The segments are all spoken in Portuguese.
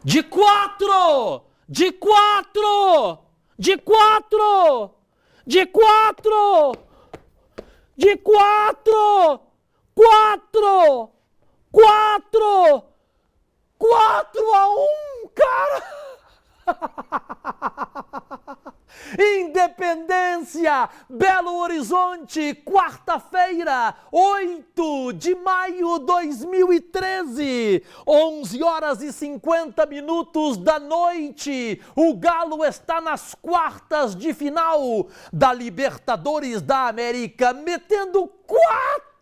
De quatro! De quatro! De quatro! De quatro! De quatro! Quatro! Quatro! 4-1, cara! Independência, Belo Horizonte, quarta-feira, 8 de maio de 2013, 11 horas e 50 minutos da noite. O Galo está nas quartas de final da Libertadores da América, metendo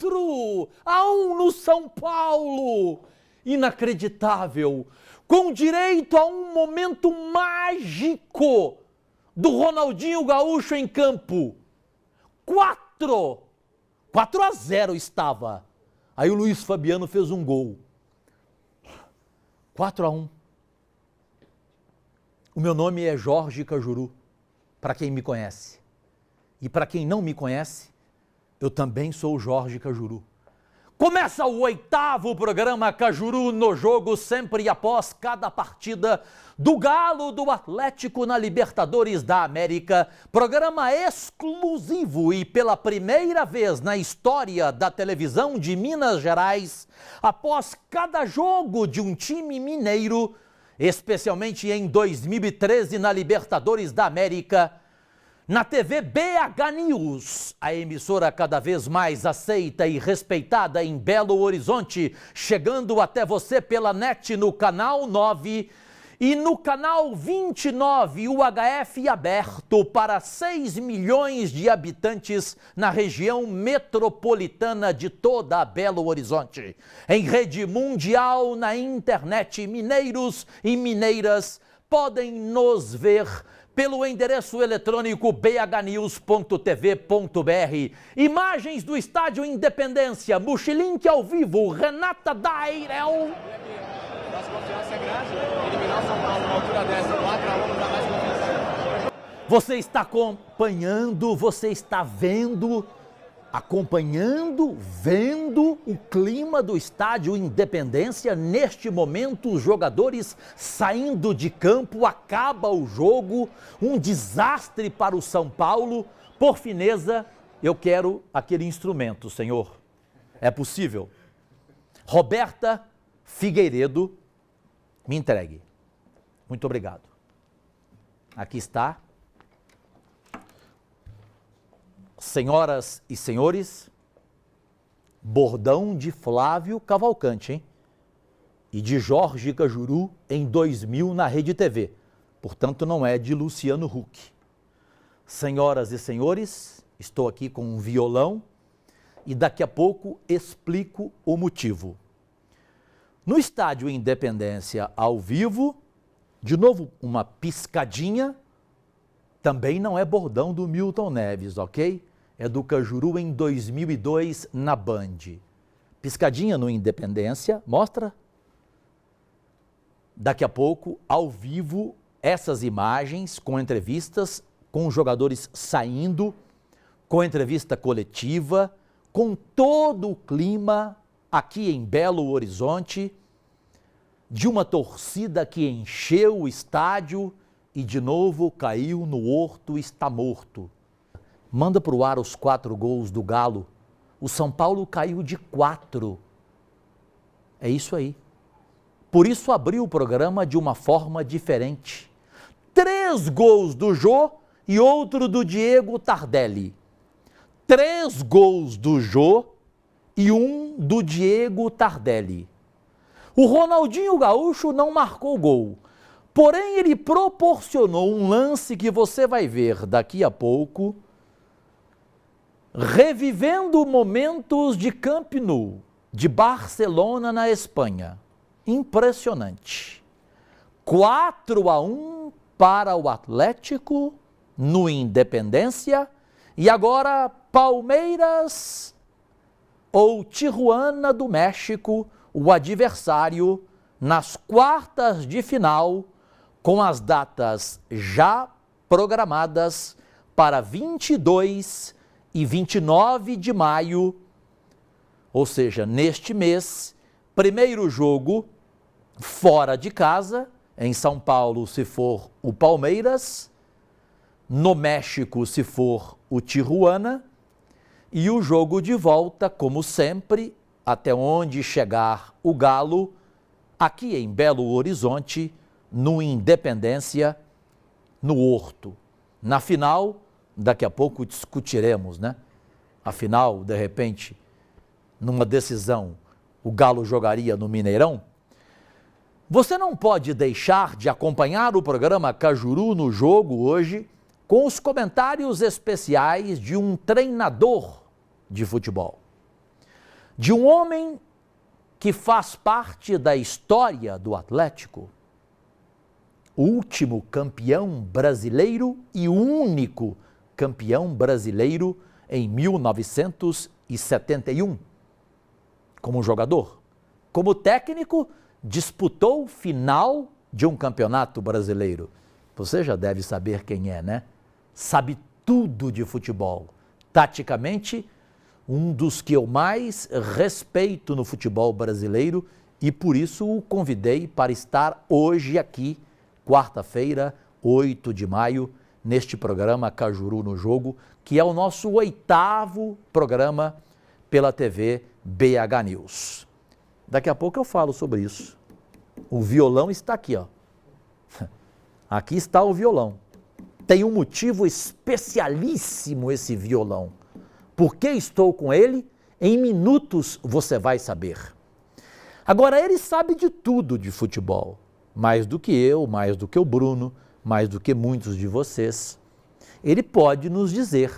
4-1 no São Paulo. Inacreditável, com direito a um momento mágico do Ronaldinho Gaúcho em campo. 4-0 estava. Aí o Luiz Fabiano fez um gol. 4-1. O meu nome é Jorge Cajuru, para quem me conhece. E para quem não me conhece, eu também sou o Jorge Cajuru. Começa o 8º programa Cajuru no jogo, sempre após cada partida do Galo do Atlético na Libertadores da América. Programa exclusivo e pela primeira vez na história da televisão de Minas Gerais, após cada jogo de um time mineiro, especialmente em 2013 na Libertadores da América, na TV BH News, a emissora cada vez mais aceita e respeitada em Belo Horizonte, chegando até você pela net no canal 9 e no canal 29, UHF aberto para 6 milhões de habitantes na região metropolitana de toda a Belo Horizonte. Em rede mundial na internet, mineiros e mineiras podem nos ver pelo endereço eletrônico bhnews.tv.br. Imagens do Estádio Independência, Mochilink ao vivo, Renata Dairel. Nossa confiança é grande, eliminar o São Paulo na altura dessa, 4-1, não dá mais confiança. Você está acompanhando, você está vendo o clima do Estádio Independência. Neste momento, os jogadores saindo de campo, acaba o jogo, um desastre para o São Paulo. Por fineza, eu quero aquele instrumento, senhor. É possível? Roberta Figueiredo, me entregue. Muito obrigado. Aqui está. Senhoras e senhores, bordão de Flávio Cavalcante, hein? E de Jorge Cajuru em 2000 na Rede TV. Portanto, não é de Luciano Huck. Senhoras e senhores, estou aqui com um violão e daqui a pouco explico o motivo. No Estádio Independência ao vivo, de novo uma piscadinha, também não é bordão do Milton Neves, ok? É do Cajuru em 2002 na Band. Piscadinha no Independência, mostra. Daqui a pouco, ao vivo, essas imagens com entrevistas, com os jogadores saindo, com entrevista coletiva, com todo o clima aqui em Belo Horizonte, de uma torcida que encheu o estádio e de novo caiu no horto, está morto. Manda para o ar os 4 gols do Galo. O São Paulo caiu de 4. É isso aí. Por isso abriu o programa de uma forma diferente. 3 gols do Jô e outro do Diego Tardelli. 3 gols do Jô e um do Diego Tardelli. O Ronaldinho Gaúcho não marcou gol. Porém, ele proporcionou um lance que você vai ver daqui a pouco, revivendo momentos de Camp Nou, de Barcelona na Espanha. Impressionante. 4-1 para o Atlético no Independência e agora Palmeiras ou Tijuana do México, o adversário nas quartas de final, com as datas já programadas para 22 e 29 de maio, ou seja, neste mês, primeiro jogo fora de casa em São Paulo se for o Palmeiras, no México se for o Tijuana, e o jogo de volta, como sempre, até onde chegar o Galo, aqui em Belo Horizonte, no Independência, no Horto. Na final, daqui a pouco discutiremos, né? Afinal, de repente, numa decisão, o Galo jogaria no Mineirão? Você não pode deixar de acompanhar o programa Cajuru no Jogo hoje com os comentários especiais de um treinador de futebol. De um homem que faz parte da história do Atlético. O último campeão brasileiro e o único campeão brasileiro em 1971. Como jogador, como técnico, disputou final de um campeonato brasileiro. Você já deve saber quem é, né? Sabe tudo de futebol. Taticamente, um dos que eu mais respeito no futebol brasileiro e por isso o convidei para estar hoje aqui, quarta-feira, 8 de maio, neste programa Cajuru no Jogo, que é o nosso 8º programa pela TV BH News. Daqui a pouco eu falo sobre isso. O violão está aqui, ó. Aqui está o violão. Tem um motivo especialíssimo esse violão. Por que estou com ele? Em minutos você vai saber. Agora, ele sabe de tudo de futebol. Mais do que eu, mais do que o Bruno, mais do que muitos de vocês. Ele pode nos dizer,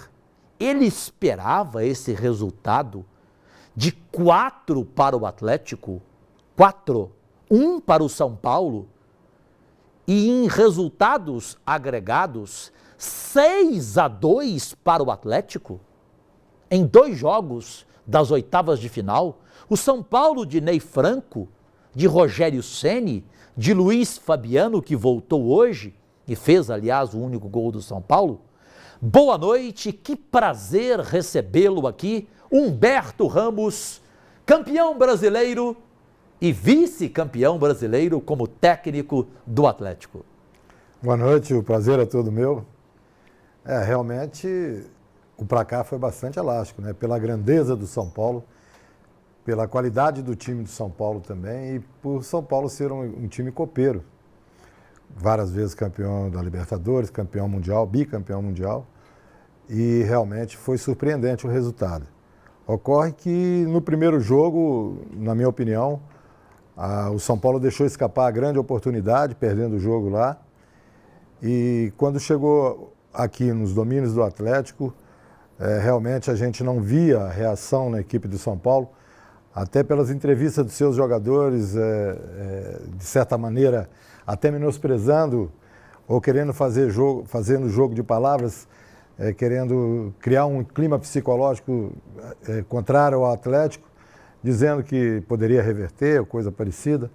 ele esperava esse resultado de 4 para o Atlético, 4, 1 para o São Paulo, e em resultados agregados, 6-2 para o Atlético, em 2 jogos das oitavas de final, o São Paulo de Ney Franco, de Rogério Ceni, de Luiz Fabiano, que voltou hoje e fez, aliás, o único gol do São Paulo. Boa noite, que prazer recebê-lo aqui, Humberto Ramos, campeão brasileiro e vice-campeão brasileiro como técnico do Atlético. Boa noite, o prazer é todo meu. Realmente o placar foi bastante elástico, né? Pela grandeza do São Paulo, pela qualidade do time do São Paulo também e por São Paulo ser um time copeiro. Várias vezes campeão da Libertadores, campeão mundial, bicampeão mundial, e realmente foi surpreendente o resultado. Ocorre que no primeiro jogo, na minha opinião, o São Paulo deixou escapar a grande oportunidade, perdendo o jogo lá, e quando chegou aqui nos domínios do Atlético, realmente a gente não via a reação na equipe do São Paulo, até pelas entrevistas dos seus jogadores, de certa maneira, até menosprezando ou querendo fazendo jogo de palavras, querendo criar um clima psicológico contrário ao Atlético, dizendo que poderia reverter ou coisa parecida.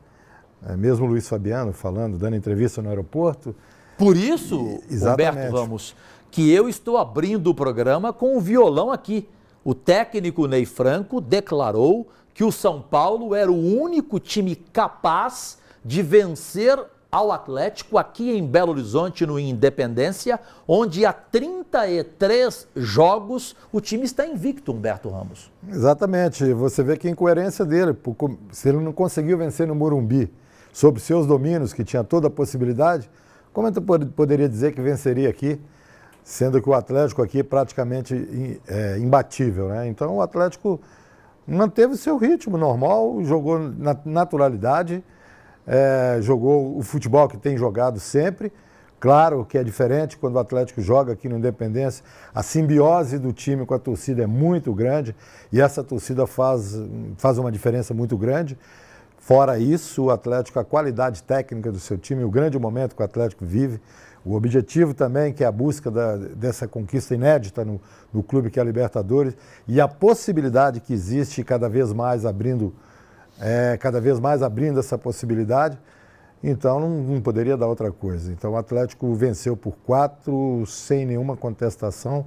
Mesmo o Luiz Fabiano falando, dando entrevista no aeroporto. Por isso, Humberto Ramos, que eu estou abrindo o programa com o violão aqui. O técnico Ney Franco declarou que o São Paulo era o único time capaz de vencer ao Atlético aqui em Belo Horizonte, no Independência, onde há 33 jogos o time está invicto, Humberto Ramos. Exatamente. Você vê que a incoerência dele, se ele não conseguiu vencer no Morumbi, sobre seus domínios, que tinha toda a possibilidade, como ele poderia dizer que venceria aqui, sendo que o Atlético aqui é praticamente imbatível, né? Então o Atlético manteve seu ritmo normal, jogou na naturalidade, jogou o futebol que tem jogado sempre. Claro que é diferente quando o Atlético joga aqui no Independência, a simbiose do time com a torcida é muito grande e essa torcida faz uma diferença muito grande. Fora isso, o Atlético, a qualidade técnica do seu time, o grande momento que o Atlético vive, o objetivo também, que é a busca dessa conquista inédita no clube que é a Libertadores, e a possibilidade que existe cada vez mais abrindo essa possibilidade, então não poderia dar outra coisa. Então o Atlético venceu por 4, sem nenhuma contestação,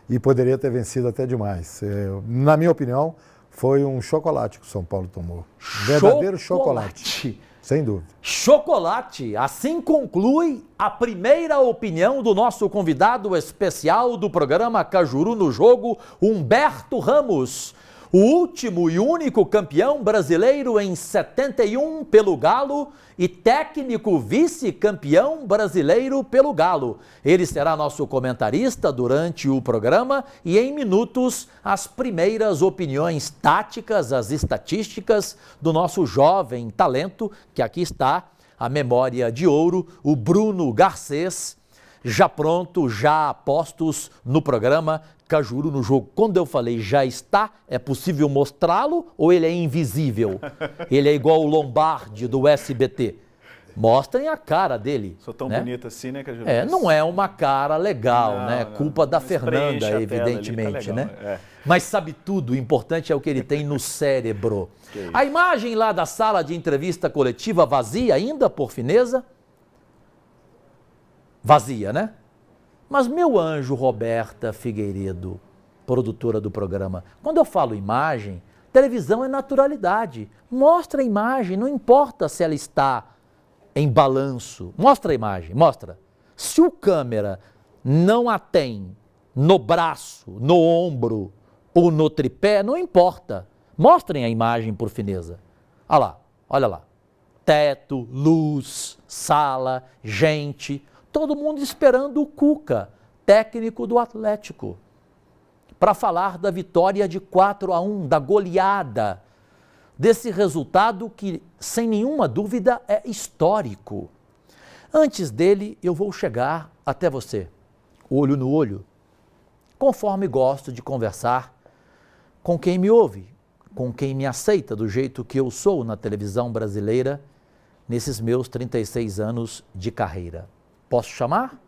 e poderia ter vencido até demais. Na minha opinião, foi um chocolate que o São Paulo tomou. Verdadeiro chocolate. Sem dúvida. Chocolate. Assim conclui a primeira opinião do nosso convidado especial do programa Cajuru no Jogo, Humberto Ramos. O último e único campeão brasileiro em 71 pelo Galo e técnico vice-campeão brasileiro pelo Galo. Ele será nosso comentarista durante o programa e em minutos as primeiras opiniões táticas, as estatísticas do nosso jovem talento, que aqui está a memória de ouro, o Bruno Garcês, já pronto, já a postos no programa Cajuru no Jogo. Quando eu falei já está, é possível mostrá-lo ou ele é invisível? Ele é igual o Lombardi do SBT. Mostrem a cara dele. Sou tão né? bonito assim, né, Cajuru? Não é uma cara legal, Não, né? não. Culpa da Mas Fernanda, preenche a tela ali, evidentemente, tá legal, né? Mas sabe tudo, o importante é o que ele tem no cérebro. Que A imagem lá da sala de entrevista coletiva vazia ainda, por fineza? Vazia, né? Mas meu anjo Roberta Figueiredo, produtora do programa, quando eu falo imagem, televisão é naturalidade. Mostra a imagem, não importa se ela está em balanço. Mostra a imagem, mostra. Se o câmera não a tem no braço, no ombro ou no tripé, não importa. Mostrem a imagem por fineza. Olha lá, olha lá. Teto, luz, sala, gente, todo mundo esperando o Cuca, técnico do Atlético, para falar da vitória de 4-1, da goleada, desse resultado que, sem nenhuma dúvida, é histórico. Antes dele, eu vou chegar até você, olho no olho, conforme gosto de conversar com quem me ouve, com quem me aceita do jeito que eu sou na televisão brasileira, nesses meus 36 anos de carreira. Posso chamar?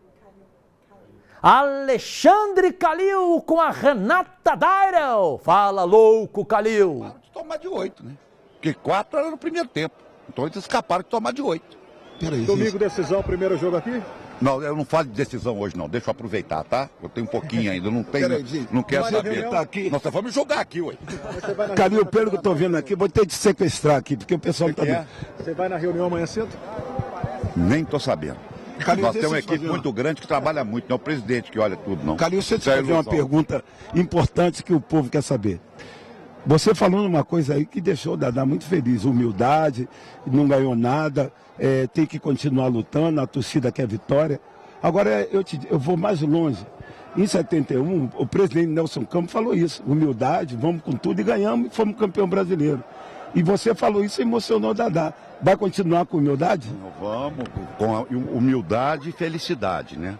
Alexandre Calil com a Renata Dairel. Fala, louco, Calil. Escaparam de tomar de 8, né? Porque 4 era no primeiro tempo. Então eles escaparam de tomar de 8. Peraí. Domingo, decisão, primeiro jogo aqui? Não, eu não falo de decisão hoje, não. Deixa eu aproveitar, tá? Eu tenho um pouquinho ainda. Não tenho. Peraí, gente. Não quero Vai saber. reunião? Tá aqui. Nós vamos jogar aqui, ué. Calil, pelo que eu tô vendo aqui, vou ter de sequestrar aqui, porque o pessoal tá que é? vendo. Você vai na reunião amanhã cedo? Nem tô sabendo. Calil, Nós deixa temos uma eu te equipe fazer muito grande que trabalha muito. Não é o presidente que olha tudo, não. Calil, deixa eu te Isso é fazer uma ilusão. pergunta importante que o povo quer saber. Você falou numa coisa aí que deixou o Dadá muito feliz, humildade, não ganhou nada, tem que continuar lutando, a torcida quer vitória. Agora eu vou mais longe. Em 71, o presidente Nelson Campos falou isso, humildade, vamos com tudo e ganhamos e fomos campeão brasileiro. E você falou isso e emocionou o Dadá. Vai continuar com humildade? Vamos com humildade e felicidade, né?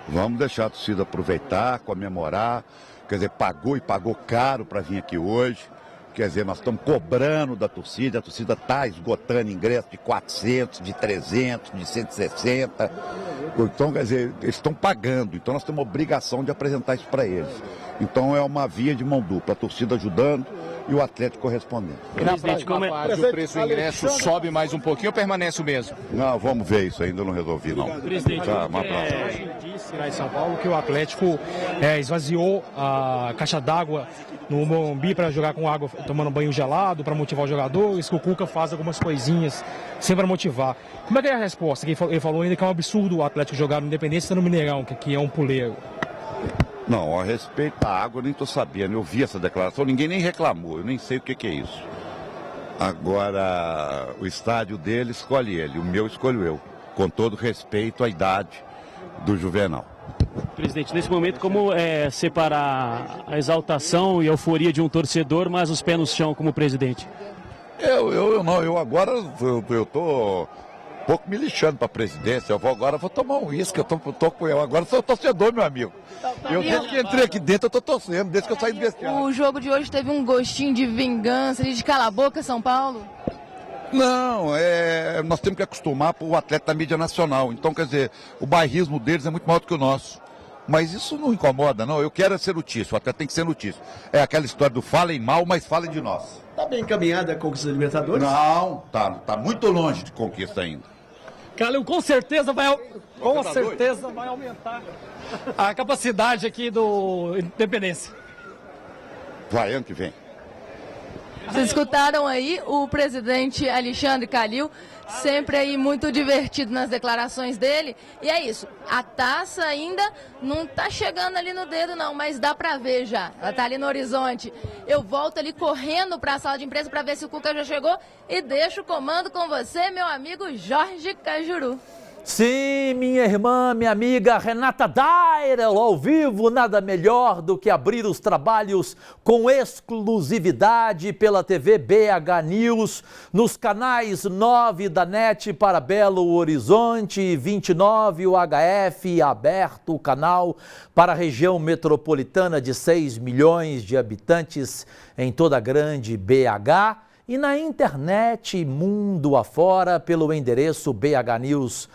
Vamos deixar a torcida aproveitar, comemorar. Quer dizer, pagou e pagou caro para vir aqui hoje. Quer dizer, nós estamos cobrando da torcida, a torcida está esgotando ingresso de 400, de 300, de 160. Então, quer dizer, eles estão pagando, então nós temos uma obrigação de apresentar isso para eles. Então é uma via de mão dupla, a torcida ajudando e o Atlético correspondendo. Presidente, como o preço do ingresso sobe mais um pouquinho ou permanece o mesmo? Não, vamos ver isso, ainda não resolvi não. Presidente, Tá, um abraço. disse lá em São Paulo que o Atlético esvaziou a caixa d'água no Morumbi para jogar com água, tomando banho gelado, para motivar os jogadores, que o Cuca faz algumas coisinhas sempre para motivar. Como é que é a resposta? Ele falou ainda que é um absurdo o Atlético jogar no Independência no Mineirão, que é um puleiro. Não, a respeito da água eu nem estou sabendo, eu vi essa declaração, ninguém nem reclamou, eu nem sei o que é isso. Agora, o estádio dele escolhe ele, o meu escolho eu, com todo respeito à idade do Juvenal. Presidente, nesse momento, como separar a exaltação e a euforia de um torcedor, mas os pés no chão como presidente? Eu agora eu tô um pouco me lixando para a presidência, agora vou tomar um uísque, eu tô com eu, agora sou torcedor, meu amigo. Eu desde que entrei aqui dentro eu tô torcendo, desde que eu saí do vestiário. O jogo de hoje teve um gostinho de vingança, de cala a boca, São Paulo? Não, nós temos que acostumar para o atleta da mídia nacional. Então, quer dizer, o bairrismo deles é muito maior do que o nosso. Mas isso não incomoda, não. Eu quero ser notícia, o atleta tem que ser notícia. É aquela história do falem mal, mas falem de nós. Está bem encaminhada a conquista da Libertadores? Não, tá muito longe de conquista ainda. Calil, com certeza vai aumentar a capacidade aqui do Independência. Vai, ano que vem. Vocês escutaram aí o presidente Alexandre Calil, sempre aí muito divertido nas declarações dele. E é isso, a taça ainda não tá chegando ali no dedo não, mas dá pra ver já, ela tá ali no horizonte. Eu volto ali correndo pra sala de imprensa pra ver se o Cuca já chegou e deixo o comando com você, meu amigo Jorge Cajuru. Sim, minha irmã, minha amiga Renata Dairel, ao vivo, nada melhor do que abrir os trabalhos com exclusividade pela TV BH News, nos canais 9 da NET para Belo Horizonte, 29 o HF, aberto o canal para a região metropolitana de 6 milhões de habitantes em toda a grande BH. E na internet, mundo afora, pelo endereço bhnews.tv.br,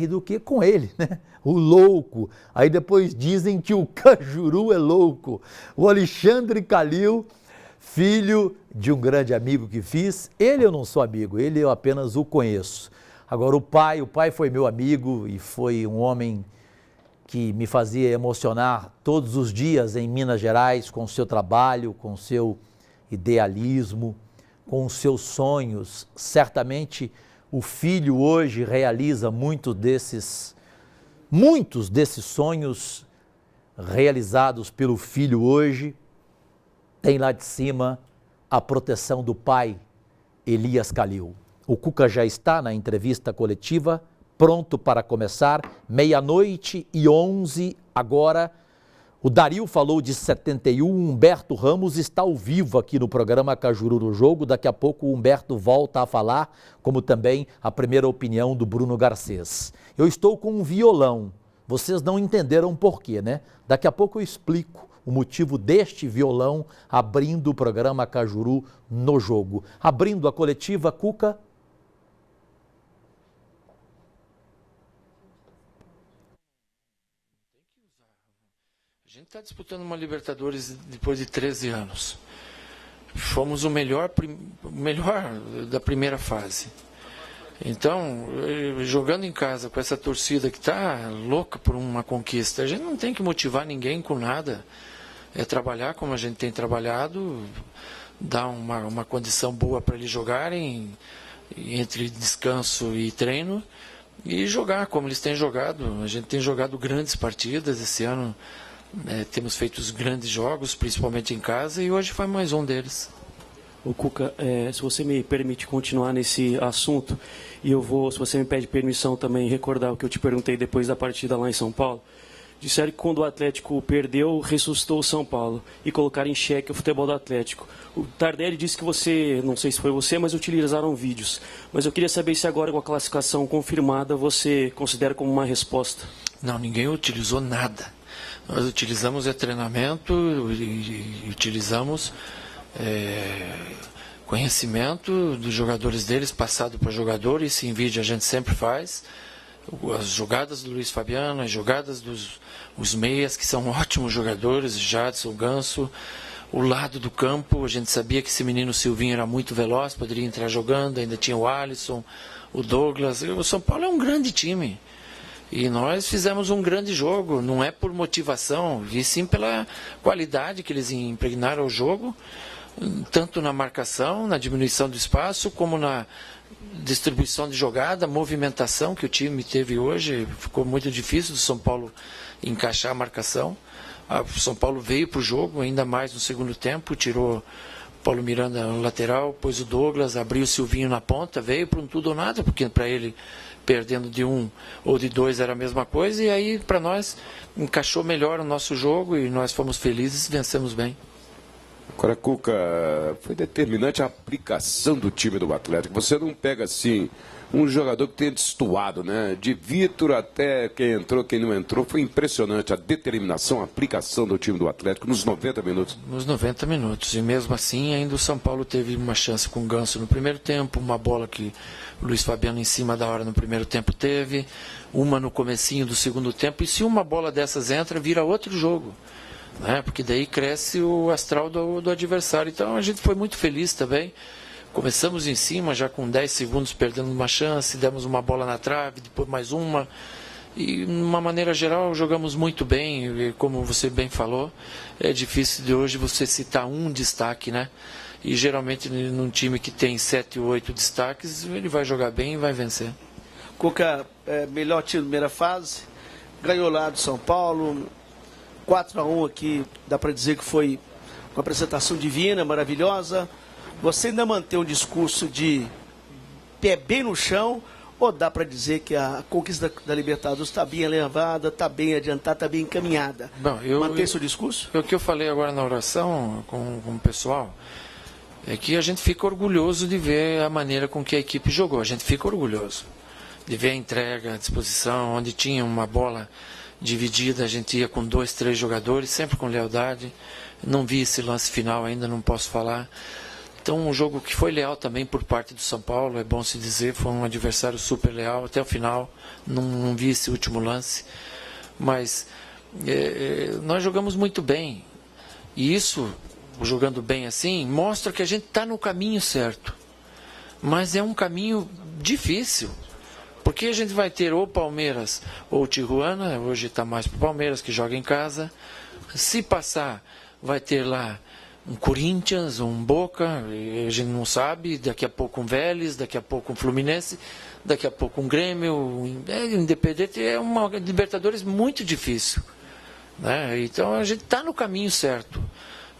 do que com ele, né? O louco. Aí depois dizem que o Cajuru é louco. O Alexandre Calil, filho de um grande amigo que fiz. Ele eu não sou amigo, ele eu apenas o conheço. Agora o pai foi meu amigo e foi um homem que me fazia emocionar todos os dias em Minas Gerais com o seu trabalho, com o seu idealismo, com os seus sonhos. Certamente o filho hoje realiza muitos desses sonhos realizados pelo filho hoje. Tem lá de cima a proteção do pai, Elias Calil. O Cuca já está na entrevista coletiva, pronto para começar, 00:11 agora. O Dario falou de 71, Humberto Ramos está ao vivo aqui no programa Cajuru no Jogo. Daqui a pouco o Humberto volta a falar, como também a primeira opinião do Bruno Garcês. Eu estou com um violão, vocês não entenderam por quê, né? Daqui a pouco eu explico o motivo deste violão abrindo o programa Cajuru no Jogo. Abrindo a coletiva, Cuca. A gente está disputando uma Libertadores depois de 13 anos. Fomos o melhor da primeira fase. Então, jogando em casa com essa torcida que está louca por uma conquista, a gente não tem que motivar ninguém com nada. É trabalhar como a gente tem trabalhado, dar uma condição boa para eles jogarem, entre descanso e treino, e jogar como eles têm jogado. A gente tem jogado grandes partidas esse ano. Temos feito os grandes jogos, principalmente em casa, e hoje foi mais um deles. O Cuca, se você me permite continuar nesse assunto, e eu vou, se você me pede permissão também, recordar o que eu te perguntei depois da partida lá em São Paulo. Disseram que quando o Atlético perdeu, ressuscitou o São Paulo e colocaram em xeque o futebol do Atlético. O Tardelli disse que você, não sei se foi você, mas utilizaram vídeos. Mas eu queria saber se agora com a classificação confirmada você considera como uma resposta. Não, ninguém utilizou nada. Nós utilizamos treinamento e utilizamos conhecimento dos jogadores deles, passado para jogador, isso em vídeo a gente sempre faz. As jogadas do Luiz Fabiano, as jogadas dos meias, que são ótimos jogadores, Jadson, Ganso. O lado do campo, a gente sabia que esse menino Silvinho era muito veloz, poderia entrar jogando, ainda tinha o Alisson, o Douglas. O São Paulo é um grande time. E nós fizemos um grande jogo, não é por motivação, e sim pela qualidade que eles impregnaram o jogo, tanto na marcação, na diminuição do espaço, como na distribuição de jogada, movimentação que o time teve hoje. Ficou muito difícil do São Paulo encaixar a marcação. O São Paulo veio para o jogo, ainda mais no segundo tempo, tirou o Paulo Miranda no lateral, pôs o Douglas, abriu o Silvinho na ponta, veio para um tudo ou nada, porque para ele perdendo de 1 ou de 2 era a mesma coisa, e aí para nós encaixou melhor o nosso jogo e nós fomos felizes e vencemos bem. Agora, Cuca, foi determinante a aplicação do time do Atlético. Você não pega assim um jogador que tenha destoado, né? De Vitor até quem entrou, quem não entrou. Foi impressionante a determinação, a aplicação do time do Atlético nos 90 minutos. Nos 90 minutos. E mesmo assim, ainda o São Paulo teve uma chance com o Ganso no primeiro tempo, uma bola que o Luiz Fabiano em cima da hora no primeiro tempo teve, uma no comecinho do segundo tempo. E se uma bola dessas entra, vira outro jogo, né? Porque daí cresce o astral do adversário. Então a gente foi muito feliz também. Começamos em cima, já com 10 segundos perdendo uma chance, demos uma bola na trave, depois mais uma, E, de uma maneira geral, jogamos muito bem, e, como você bem falou, é difícil de hoje você citar um destaque, né? E geralmente num time que tem 7 ou 8 destaques, ele vai jogar bem e vai vencer. Cuca, melhor time da primeira fase, ganhou lá do São Paulo, 4-1 aqui, dá para dizer que foi uma apresentação divina, maravilhosa. Você ainda mantém um discurso de pé bem no chão, ou dá para dizer que a conquista da Libertadores está bem elevada, está bem adiantada, está bem encaminhada? Bom, mantém seu discurso? O que eu falei agora na oração com o pessoal é que a gente fica orgulhoso de ver a maneira com que a equipe jogou. A gente fica orgulhoso de ver a entrega, a disposição, onde tinha uma bola dividida, a gente ia com 2, 3 jogadores, sempre com lealdade. Não vi esse lance final ainda, não posso falar. Então, um jogo que foi leal também por parte do São Paulo, é bom se dizer, foi um adversário super leal até o final. Não vi esse último lance, mas nós jogamos muito bem. E isso, jogando bem assim, mostra que a gente está no caminho certo. Mas é um caminho difícil, porque a gente vai ter ou Palmeiras ou Tijuana, hoje está mais para o Palmeiras, que joga em casa. Se passar, vai ter lá um Corinthians, um Boca, a gente não sabe, daqui a pouco um Vélez, daqui a pouco um Fluminense, daqui a pouco um Grêmio, Independente, é uma Libertadores muito difícil, né? Então a gente está no caminho certo,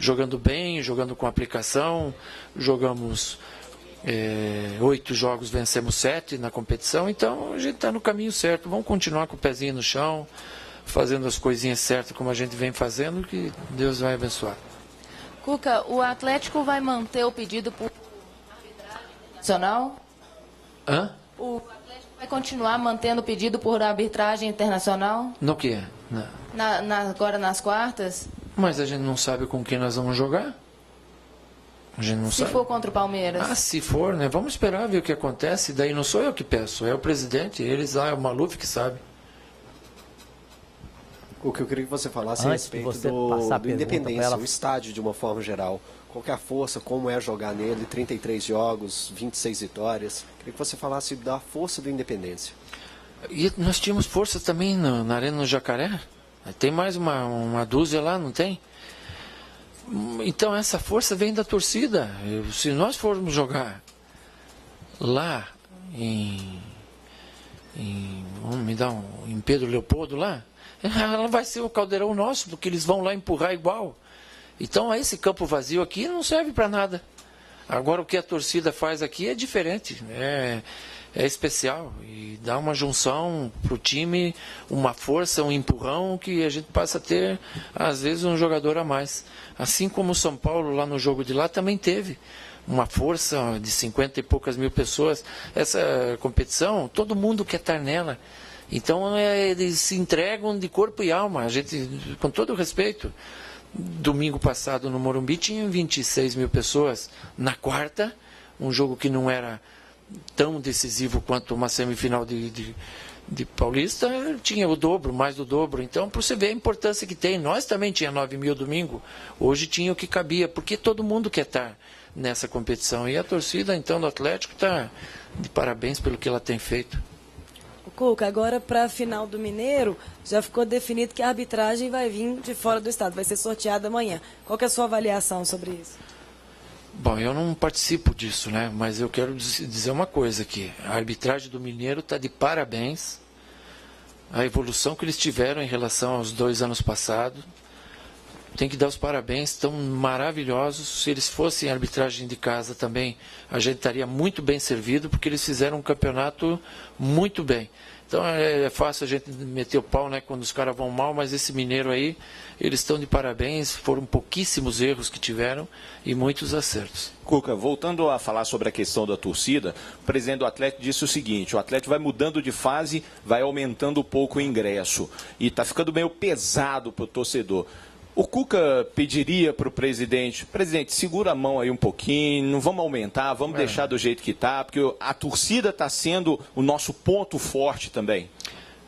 jogando bem, jogando com aplicação, jogamos 8 jogos, vencemos 7 na competição, então a gente está no caminho certo, vamos continuar com o pezinho no chão, fazendo as coisinhas certas como a gente vem fazendo, que Deus vai abençoar. Cuca, o Atlético vai manter o pedido por arbitragem internacional? Hã? O Atlético vai continuar mantendo o pedido por arbitragem internacional? No quê? Agora nas quartas? Mas a gente não sabe com quem nós vamos jogar. A gente não sabe. Se for contra o Palmeiras? Ah, se for, né? Vamos esperar ver o que acontece. Daí não sou eu que peço, é o presidente. Eles lá, é o Maluf que sabe. O que eu queria que você falasse Antes a respeito do Independência, o estádio de uma forma geral. Qual que é a força, como é jogar nele, 33 jogos, 26 vitórias. Queria que você falasse da força do Independência. E nós tínhamos força também na Arena do Jacaré. Tem mais uma dúzia lá, não tem? Então essa força vem da torcida. Se nós formos jogar lá em Pedro Leopoldo lá, ela vai ser o caldeirão nosso, porque eles vão lá empurrar igual. Então esse campo vazio aqui não serve para nada. Agora o que a torcida faz aqui é diferente, é especial e dá uma junção para o time, uma força, um empurrão que a gente passa a ter às vezes um jogador a mais. Assim como o São Paulo lá no jogo de lá também teve uma força de 50 e poucas mil pessoas. Essa competição, todo mundo quer estar nela. Então eles se entregam de corpo e alma. A gente, com todo o respeito, domingo passado no Morumbi tinha 26 mil pessoas. Na quarta, um jogo que não era tão decisivo quanto uma semifinal de Paulista, tinha o dobro, mais do dobro. Então, para você ver a importância que tem. Nós também tinha 9 mil domingo, hoje tinha o que cabia, porque todo mundo quer estar nessa competição. E a torcida, então, do Atlético está de parabéns pelo que ela tem feito. Cuca, agora para a final do Mineiro, já ficou definido que a arbitragem vai vir de fora do estado, vai ser sorteada amanhã. Qual que é a sua avaliação sobre isso? Bom, eu não participo disso, né? Mas eu quero dizer uma coisa aqui. A arbitragem do Mineiro está de parabéns. A evolução que eles tiveram em relação aos 2 anos passados. Tem que dar os parabéns, estão maravilhosos. Se eles fossem arbitragem de casa também, a gente estaria muito bem servido, porque eles fizeram um campeonato muito bem. Então é fácil a gente meter o pau, né, quando os caras vão mal, mas esse Mineiro aí, eles estão de parabéns, foram pouquíssimos erros que tiveram e muitos acertos. Cuca, voltando a falar sobre a questão da torcida, o presidente do Atlético disse o seguinte: o Atlético vai mudando de fase, vai aumentando um pouco o ingresso e está ficando meio pesado para o torcedor. O Cuca pediria para o presidente, segura a mão aí um pouquinho, não vamos aumentar, vamos deixar do jeito que está, porque a torcida está sendo o nosso ponto forte também.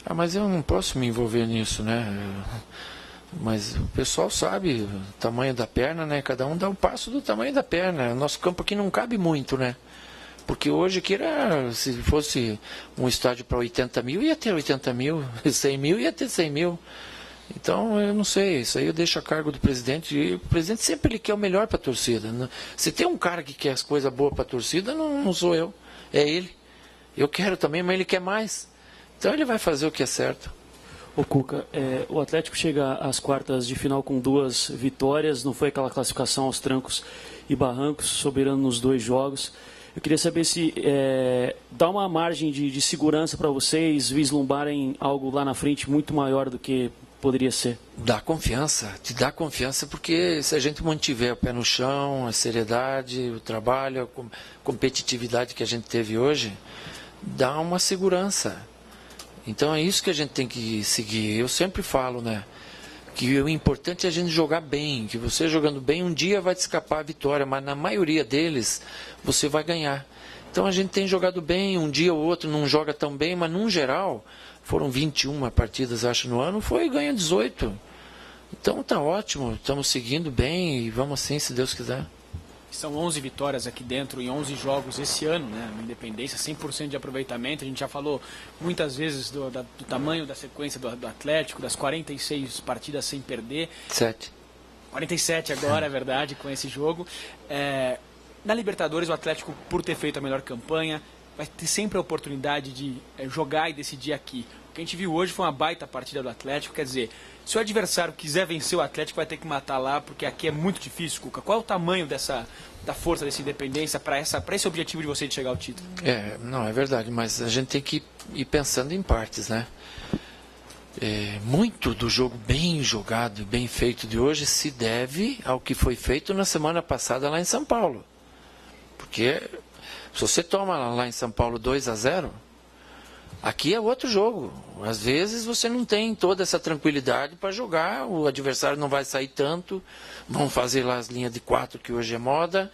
Ah, mas eu não posso me envolver nisso, né? Mas o pessoal sabe o tamanho da perna, né? Cada um dá um passo do tamanho da perna. O nosso campo aqui não cabe muito, né? Porque hoje aqui se fosse um estádio para 80 mil, ia ter 80 mil, 100 mil, ia ter 100 mil. Então, eu não sei, isso aí eu deixo a cargo do presidente. E o presidente sempre ele quer o melhor para a torcida. Se tem um cara que quer as coisas boas para a torcida, não sou eu, é ele. Eu quero também, mas ele quer mais. Então ele vai fazer o que é certo. Ô Cuca, o Atlético chega às quartas de final com 2 vitórias, não foi aquela classificação aos trancos e barrancos, soberano nos 2 jogos. Eu queria saber se dá uma margem de segurança para vocês vislumbrarem algo lá na frente muito maior do que poderia ser. Te dá confiança, porque se a gente mantiver o pé no chão, a seriedade, o trabalho, a competitividade que a gente teve hoje, dá uma segurança. Então é isso que a gente tem que seguir. Eu sempre falo, né, que o importante é a gente jogar bem, que você jogando bem um dia vai te escapar a vitória, mas na maioria deles você vai ganhar. Então a gente tem jogado bem, um dia ou outro não joga tão bem, mas num geral foram 21 partidas, acho, no ano, foi e ganha 18. Então tá ótimo, estamos seguindo bem e vamos assim, se Deus quiser. São 11 vitórias aqui dentro em 11 jogos esse ano, né? Na Independência, 100% de aproveitamento. A gente já falou muitas vezes do tamanho da sequência do Atlético, das 46 partidas sem perder. 47 agora, é verdade, com esse jogo. Na Libertadores, o Atlético, por ter feito a melhor campanha, vai ter sempre a oportunidade de jogar e decidir aqui. O que a gente viu hoje foi uma baita partida do Atlético, quer dizer, se o adversário quiser vencer o Atlético, vai ter que matar lá, porque aqui é muito difícil, Cuca. Qual é o tamanho da força dessa Independência para esse objetivo de você de chegar ao título? Não, é verdade, mas a gente tem que ir pensando em partes, né? Muito do jogo bem jogado e bem feito de hoje se deve ao que foi feito na semana passada lá em São Paulo. Porque se você toma lá em São Paulo 2-0, aqui é outro jogo. Às vezes você não tem toda essa tranquilidade para jogar, o adversário não vai sair tanto, vão fazer lá as linhas de 4 que hoje é moda,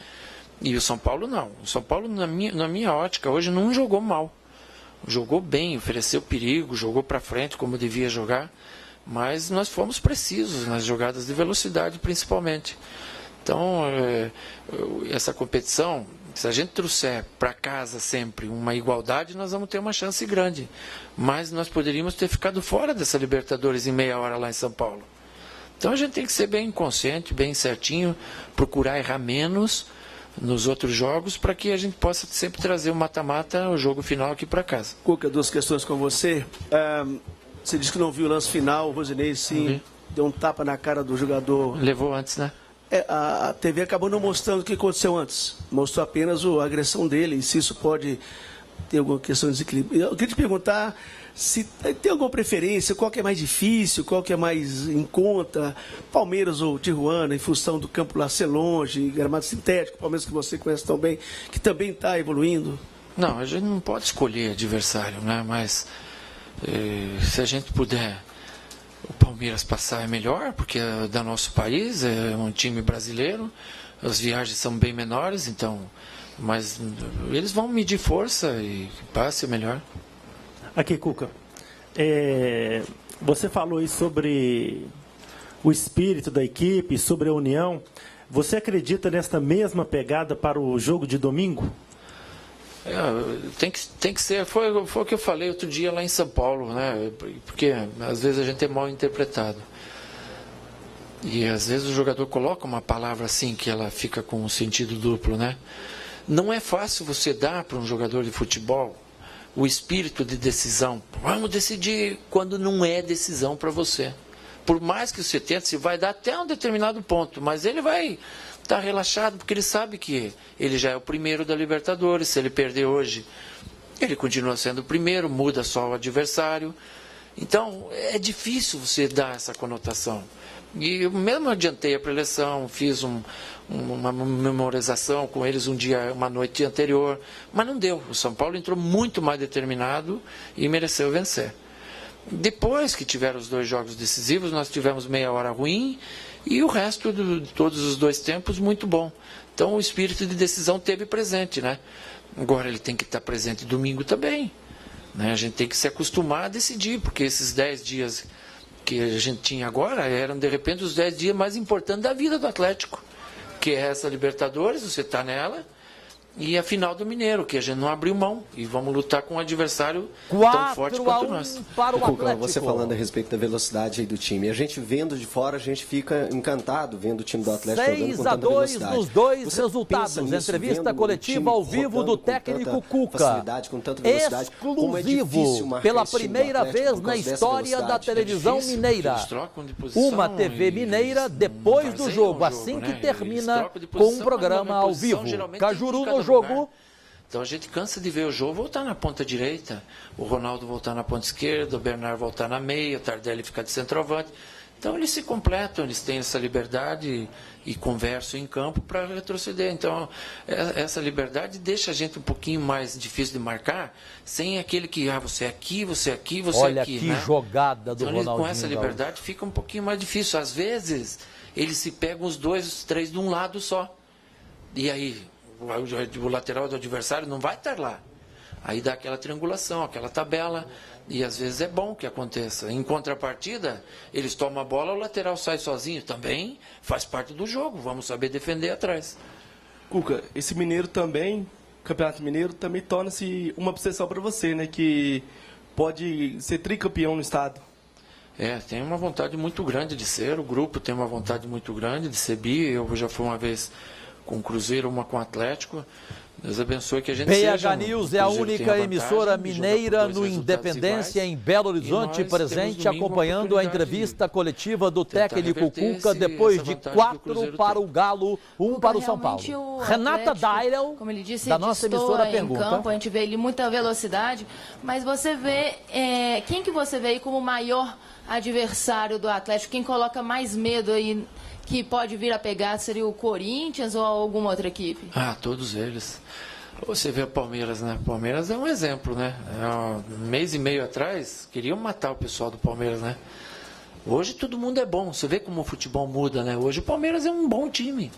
e o São Paulo não. O São Paulo, na minha ótica, hoje não jogou mal. Jogou bem, ofereceu perigo, jogou para frente como devia jogar, mas nós fomos precisos nas jogadas de velocidade principalmente. Então, essa competição, se a gente trouxer para casa sempre uma igualdade, nós vamos ter uma chance grande. Mas nós poderíamos ter ficado fora dessa Libertadores em meia hora lá em São Paulo. Então a gente tem que ser bem consciente, bem certinho, procurar errar menos nos outros jogos, para que a gente possa sempre trazer o mata-mata, o jogo final aqui para casa. Cuca, 2 questões com você. Você disse que não viu o lance final, o Rosinei sim deu um tapa na cara do jogador. Levou antes, né? A TV acabou não mostrando o que aconteceu antes. Mostrou apenas a agressão dele, e se isso pode ter alguma questão de desequilíbrio. Eu queria te perguntar se tem alguma preferência, qual que é mais difícil, qual que é mais em conta, Palmeiras ou Tijuana, em função do campo lá ser longe, gramado sintético, Palmeiras que você conhece tão bem, que também está evoluindo. Não, a gente não pode escolher adversário, né? Mas se a gente puder o Palmeiras passar é melhor, porque é do nosso país, é um time brasileiro, as viagens são bem menores, então, mas eles vão medir força e passe o melhor. Aqui, Cuca, você falou aí sobre o espírito da equipe, sobre a união. Você acredita nesta mesma pegada para o jogo de domingo? Tem que ser, foi o que eu falei outro dia lá em São Paulo, né? Porque às vezes a gente é mal interpretado. E às vezes o jogador coloca uma palavra assim que ela fica com um sentido duplo, né? Não é fácil você dar para um jogador de futebol o espírito de decisão. Vamos decidir quando não é decisão para você. Por mais que você tente, você vai dar até um determinado ponto, mas ele vai estar relaxado, porque ele sabe que ele já é o primeiro da Libertadores. Se ele perder hoje, ele continua sendo o primeiro, muda só o adversário. Então, é difícil você dar essa conotação. E eu mesmo adiantei a preleção, fiz uma memorização com eles uma noite anterior, mas não deu. O São Paulo entrou muito mais determinado e mereceu vencer. Depois que tiveram os 2 jogos decisivos, nós tivemos meia hora ruim e o resto de todos os 2 tempos muito bom. Então o espírito de decisão teve presente, né? Agora ele tem que estar presente domingo também, né? A gente tem que se acostumar a decidir, porque esses 10 dias que a gente tinha agora eram de repente os 10 dias mais importantes da vida do Atlético, que é essa Libertadores, você está nela, e a final do Mineiro, que a gente não abriu mão, e vamos lutar com um adversário tão 4 forte a quanto 1 nós. para o Cuca, Atlético. você falando a respeito da velocidade aí do time, a gente vendo de fora, a gente fica encantado vendo o time do Atlético jogando com tanta 6-2 velocidade. nos dois Você resultados. pensa nisso, Entrevista vendo o coletiva time ao vivo do rodando com técnico tanta Cuca. facilidade, com tanta velocidade, como é difícil Exclusivo, marcar pela esse time do primeira Atlético vez por na causa dessa história da velocidade. televisão difícil, mineira. eles trocam de posição Uma TV e mineira depois do baseiam jogo, o assim jogo, que né? termina Eles trocam de com posição, um programa mas a ao posição vivo. geralmente Cajuru tem em cada no jogo. lugar. Então a gente cansa de ver o jogo voltar na ponta direita, o Ronaldo voltar na ponta esquerda, o Bernard voltar na meia, o Tardelli ficar de centroavante. Então eles se completam, eles têm essa liberdade e conversam em campo para retroceder. Então essa liberdade deixa a gente um pouquinho mais difícil de marcar, sem aquele que você é aqui, você é aqui, você Olha é aqui. que né? jogada do Então, Ronaldinho. com essa liberdade fica um pouquinho mais difícil. Às vezes eles se pegam os 2, os 3 de um lado só. E aí o lateral do adversário não vai estar lá. Aí dá aquela triangulação, aquela tabela, e às vezes é bom que aconteça. Em contrapartida, eles tomam a bola, o lateral sai sozinho. Também faz parte do jogo, vamos saber defender atrás. Cuca, esse Mineiro também, Campeonato Mineiro, também torna-se uma obsessão para você, né? Que pode ser tricampeão no estado. Tem uma vontade muito grande de ser, o grupo tem uma vontade muito grande de ser bi. Eu já fui uma vez com o Cruzeiro, uma com o Atlético. Deus abençoe que a gente seja. BH News é a única emissora mineira no Independência, em Belo Horizonte, presente, acompanhando a entrevista coletiva do técnico Cuca, depois de 4 para o Galo, 1 para o São Paulo. Renata Dairel, como ele disse, da nossa emissora, pergunta. Campo, a gente vê ali muita velocidade, mas você vê, quem que você vê aí como o maior adversário do Atlético? Quem coloca mais medo aí, que pode vir a pegar, seria o Corinthians ou alguma outra equipe? Todos eles. Você vê o Palmeiras, né? O Palmeiras é um exemplo, né? Um mês e meio atrás, queriam matar o pessoal do Palmeiras, né? Hoje todo mundo é bom. Você vê como o futebol muda, né? Hoje o Palmeiras é um bom time.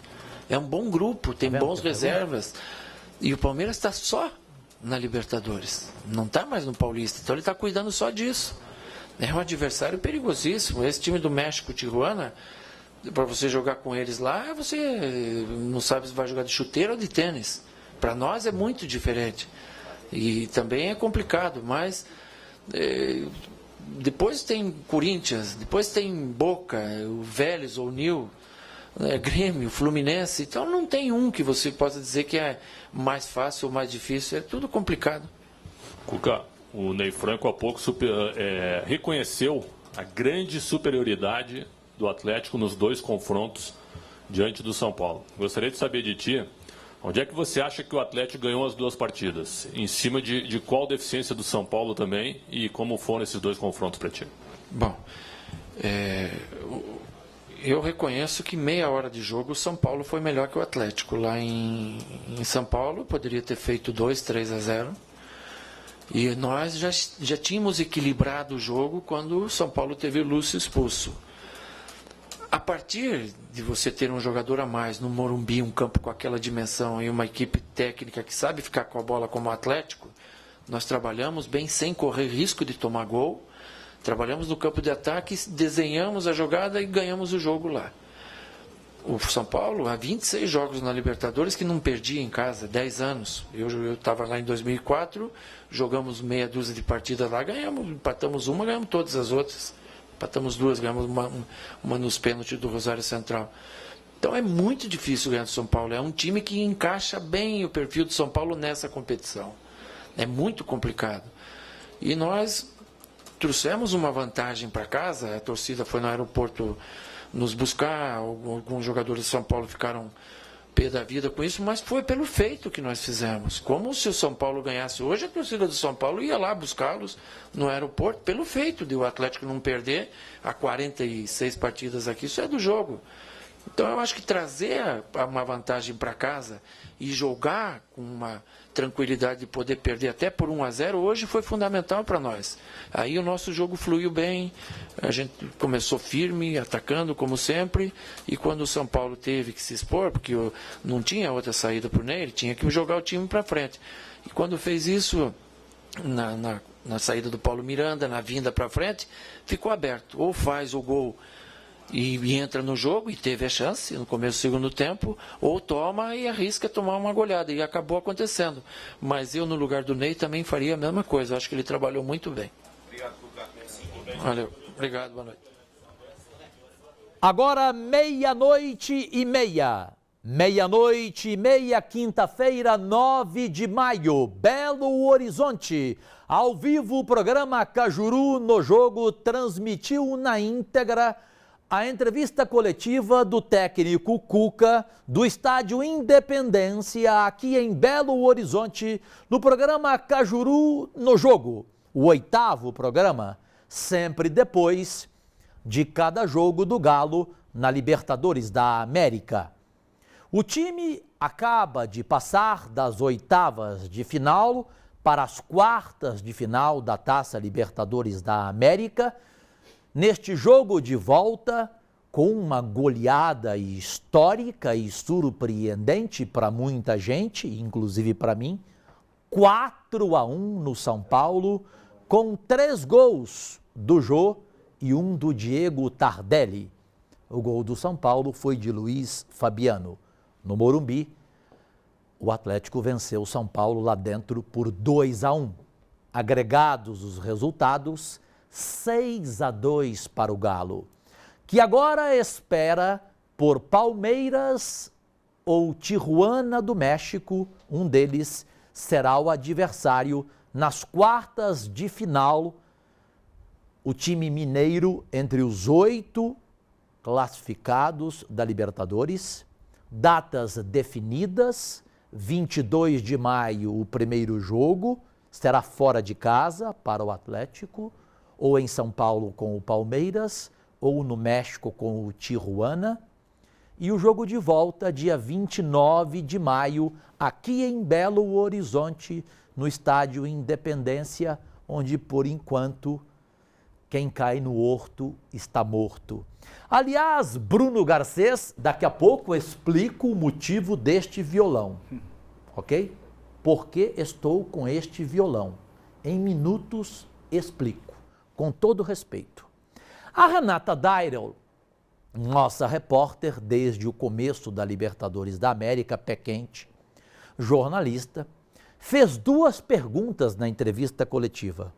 É um bom grupo, tem bons reservas. E o Palmeiras está só na Libertadores. Não está mais no Paulista. Então ele está cuidando só disso. É um adversário perigosíssimo. Esse time do México, Tijuana, para você jogar com eles lá, você não sabe se vai jogar de chuteira ou de tênis. Para nós é muito diferente. E também é complicado, mas depois tem Corinthians, depois tem Boca, o Vélez ou o Nil, Grêmio, Fluminense. Então não tem um que você possa dizer que é mais fácil ou mais difícil. É tudo complicado. Cuca, o Ney Franco há pouco reconheceu a grande superioridade do Atlético nos 2 confrontos diante do São Paulo. Gostaria de saber de ti, onde é que você acha que o Atlético ganhou as 2 partidas? Em cima de qual deficiência do São Paulo também, e como foram esses 2 confrontos para ti? Bom, eu reconheço que meia hora de jogo o São Paulo foi melhor que o Atlético. Lá em São Paulo poderia ter feito 2-3-0. E nós já tínhamos equilibrado o jogo quando o São Paulo teve o Lúcio expulso. A partir de você ter um jogador a mais no Morumbi, um campo com aquela dimensão e uma equipe técnica que sabe ficar com a bola como o Atlético, nós trabalhamos bem sem correr risco de tomar gol. Trabalhamos no campo de ataque, desenhamos a jogada e ganhamos o jogo lá. O São Paulo, há 26 jogos na Libertadores que não perdia em casa, 10 anos. Eu estava lá em 2004, jogamos meia dúzia de partidas lá, ganhamos, empatamos uma, ganhamos todas as outras. Empatamos 2, ganhamos uma nos pênaltis do Rosário Central. Então é muito difícil ganhar do São Paulo. É um time que encaixa bem o perfil do São Paulo nessa competição. É muito complicado. E nós trouxemos uma vantagem para casa. A torcida foi no aeroporto nos buscar. Alguns jogadores de São Paulo ficaram pé da vida com isso, mas foi pelo feito que nós fizemos. Como se o São Paulo ganhasse hoje, a torcida do São Paulo ia lá buscá-los no aeroporto, pelo feito de o Atlético não perder há 46 partidas aqui. Isso é do jogo. Então eu acho que trazer uma vantagem para casa e jogar com uma tranquilidade de poder perder até por 1-0 hoje foi fundamental para nós. Aí o nosso jogo fluiu bem, a gente começou firme, atacando como sempre, e quando o São Paulo teve que se expor, porque não tinha outra saída por Ney, ele tinha que jogar o time para frente. E quando fez isso, na saída do Paulo Miranda, na vinda para frente, ficou aberto. Ou faz o gol e entra no jogo, e teve a chance no começo do segundo tempo, ou toma e arrisca tomar uma goleada, e acabou acontecendo. Mas eu, no lugar do Ney, também faria a mesma coisa. Eu acho que ele trabalhou muito bem. Obrigado, Cuca. Valeu. Obrigado, boa noite. Agora, 00:30. 00:30, quinta-feira, 9 de maio, Belo Horizonte. Ao vivo, o programa Cajuru no Jogo transmitiu na íntegra a entrevista coletiva do técnico Cuca do estádio Independência, aqui em Belo Horizonte, no programa Cajuru no Jogo, o 8º programa, sempre depois de cada jogo do Galo na Libertadores da América. O time acaba de passar das oitavas de final para as quartas de final da Taça Libertadores da América, neste jogo de volta com uma goleada histórica e surpreendente para muita gente, inclusive para mim, 4-1 no São Paulo, com 3 gols do Jô e um do Diego Tardelli. O gol do São Paulo foi de Luiz Fabiano. No Morumbi, o Atlético venceu o São Paulo lá dentro por 2-1. Agregados os resultados, 6-2 para o Galo, que agora espera por Palmeiras ou Tijuana do México. Um deles será o adversário nas quartas de final. O time mineiro entre os 8 classificados da Libertadores. Datas definidas: 22 de maio o primeiro jogo, será fora de casa para o Atlético, ou em São Paulo com o Palmeiras, ou no México com o Tijuana. E o jogo de volta, dia 29 de maio, aqui em Belo Horizonte, no estádio Independência, onde, por enquanto, quem cai no horto está morto. Aliás, Bruno Garcês, daqui a pouco eu explico o motivo deste violão, ok? Por que estou com este violão? Em minutos explico, com todo respeito. A Renata Dairel, nossa repórter desde o começo da Libertadores da América, pé quente, jornalista, fez 2 perguntas na entrevista coletiva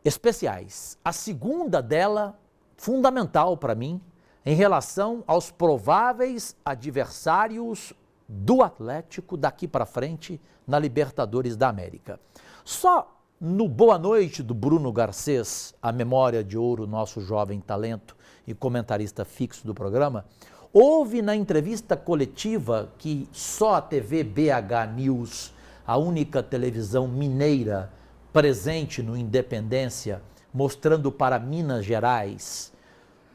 especiais. A segunda dela, fundamental para mim, em relação aos prováveis adversários do Atlético daqui para frente na Libertadores da América. Só no Boa Noite do Bruno Garcês, a memória de ouro, nosso jovem talento e comentarista fixo do programa, houve na entrevista coletiva que só a TV BH News, a única televisão mineira presente no Independência, mostrando para Minas Gerais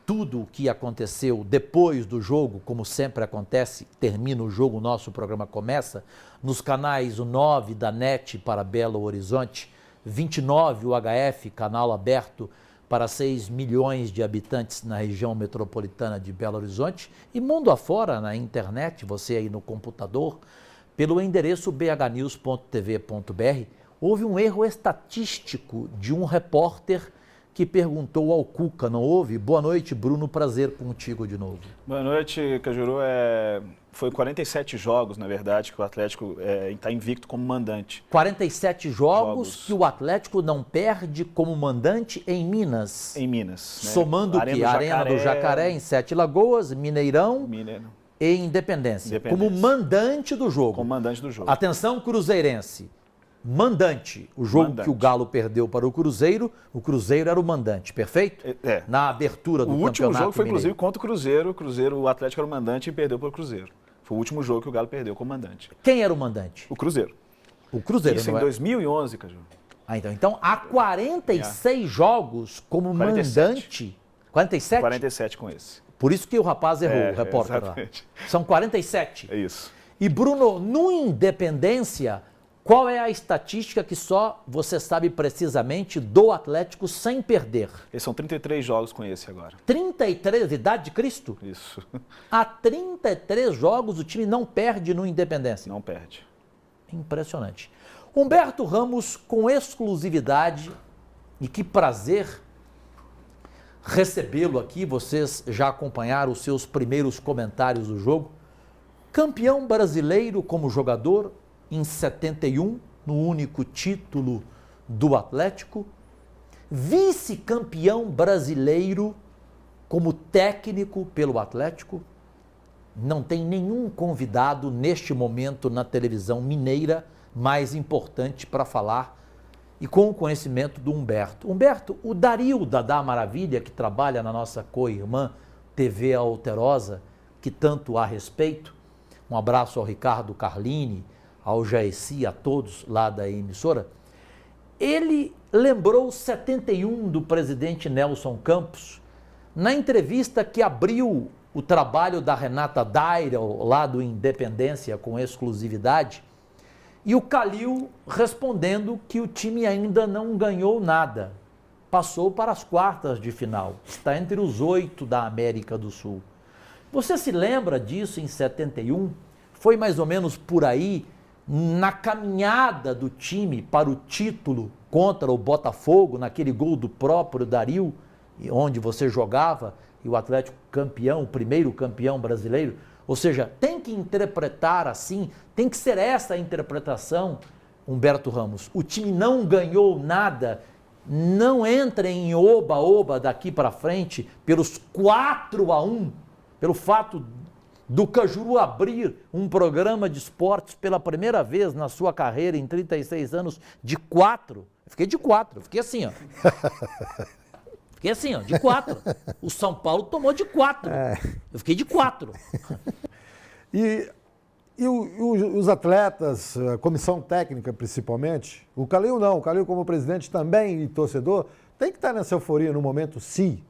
tudo o que aconteceu depois do jogo, como sempre acontece, termina o jogo, o nosso programa começa, nos canais o 9 da NET para Belo Horizonte, 29 o HF, canal aberto para 6 milhões de habitantes na região metropolitana de Belo Horizonte, e mundo afora na internet, você aí no computador, pelo endereço bhnews.tv.br. Houve um erro estatístico de um repórter que perguntou ao Cuca, não houve? Boa noite, Bruno, prazer contigo de novo. Boa noite, Cajuru. Foi 47 jogos, na verdade, que o Atlético está invicto como mandante. 47 jogos que o Atlético não perde como mandante em Minas. Em Minas. Né? Somando o quê? Arena do Jacaré, em 7 Lagoas, Mineirão e Independência. Como mandante do jogo. Como mandante do jogo. Atenção, cruzeirense. Mandante, o jogo que o Galo perdeu para o Cruzeiro era o mandante, perfeito? Na abertura do campeonato. O último jogo foi, mineiro, inclusive, contra o Cruzeiro. O Atlético era o mandante e perdeu para o Cruzeiro. Foi o último jogo que o Galo perdeu como mandante. Quem era o mandante? O Cruzeiro. O Cruzeiro, isso não em 2011, Caju. Então há 46 jogos como 47. Mandante. 47? 47 com esse. Por isso que o rapaz errou, o repórter exatamente. lá. São 47. É isso. E Bruno, no Independência, qual é a estatística que só você sabe precisamente do Atlético sem perder? Esses são 33 jogos com esse agora. 33, idade de Cristo? Isso. Há 33 jogos o time não perde no Independência. Não perde. Impressionante. Humberto Ramos, com exclusividade, e que prazer recebê-lo aqui, vocês já acompanharam os seus primeiros comentários do jogo. Campeão brasileiro como jogador em 71, no único título do Atlético. Vice-campeão brasileiro como técnico pelo Atlético. Não tem nenhum convidado neste momento na televisão mineira mais importante para falar e com o conhecimento do Humberto. Humberto, o Dario Dadá Maravilha, que trabalha na nossa co-irmã TV Alterosa, que tanto há respeito, um abraço ao Ricardo Carlini, ao Jaeci, a todos lá da emissora, ele lembrou 71 do presidente Nelson Campos na entrevista que abriu o trabalho da Renata Dairel, lá do Independência, com exclusividade, e o Calil respondendo que o time ainda não ganhou nada. Passou para as quartas de final. Está entre os 8 da América do Sul. Você se lembra disso em 71? Foi mais ou menos por aí, na caminhada do time para o título contra o Botafogo, naquele gol do próprio Dario, onde você jogava, e o Atlético campeão, o primeiro campeão brasileiro. Ou seja, tem que interpretar assim, tem que ser essa a interpretação, Humberto Ramos. O time não ganhou nada, não entra em oba-oba daqui para frente pelos 4-1, pelo fato do Cajuru abrir um programa de esportes pela primeira vez na sua carreira em 36 anos de 4. Eu fiquei de 4, fiquei assim, ó. Fiquei assim, ó, de 4. O São Paulo tomou de 4. Eu fiquei de 4. E os atletas, a comissão técnica principalmente, o Calil não, o Calil como presidente também e torcedor, tem que estar nessa euforia no momento sim.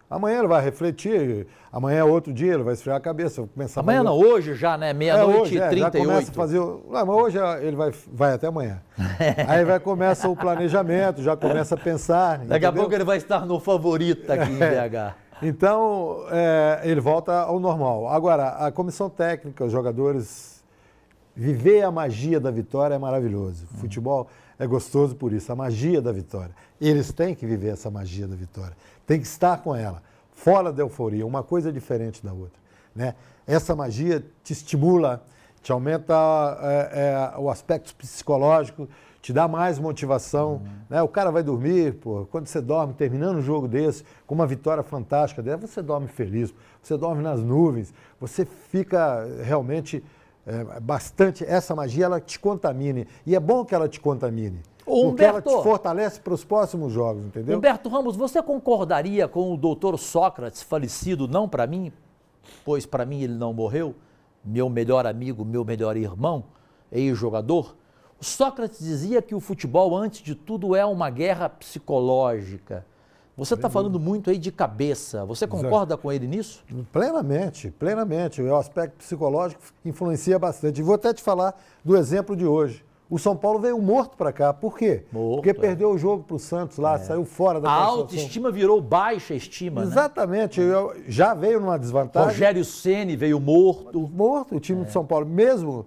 Amanhã ele vai refletir, amanhã é outro dia, ele vai esfriar a cabeça. Amanhã não, hoje já, né? Meia-noite e 38. Já começa a fazer, não, mas hoje ele vai até amanhã. Aí começa o planejamento, já começa a pensar. Daqui a pouco ele vai estar no favorito aqui em BH. Então, ele volta ao normal. Agora, a comissão técnica, os jogadores, viver a magia da vitória é maravilhoso. Futebol é gostoso por isso, a magia da vitória. Eles têm que viver essa magia da vitória. Tem que estar com ela, fora da euforia, uma coisa diferente da outra, né? Essa magia te estimula, te aumenta o aspecto psicológico, te dá mais motivação, né? O cara vai dormir, pô, quando você dorme, terminando um jogo desse, com uma vitória fantástica dessa, você dorme feliz, você dorme nas nuvens, você fica realmente bastante, essa magia, ela te contamine, e é bom que ela te contamine. Porque ela te fortalece para os próximos jogos, entendeu? Humberto Ramos, você concordaria com o doutor Sócrates, falecido, não para mim, pois para mim ele não morreu, meu melhor amigo, meu melhor irmão, ex-jogador? O Sócrates dizia que o futebol, antes de tudo, é uma guerra psicológica. Você está falando muito aí de cabeça. Você concorda com ele nisso? Plenamente, plenamente. O aspecto psicológico influencia bastante. E vou até te falar do exemplo de hoje. O São Paulo veio morto para cá. Por quê? Porque perdeu o jogo para o Santos lá, saiu fora da classificação. A autoestima virou baixa estima, Exatamente. Né? Já veio numa desvantagem. Rogério Ceni veio morto. Morto, o time de São Paulo. Mesmo,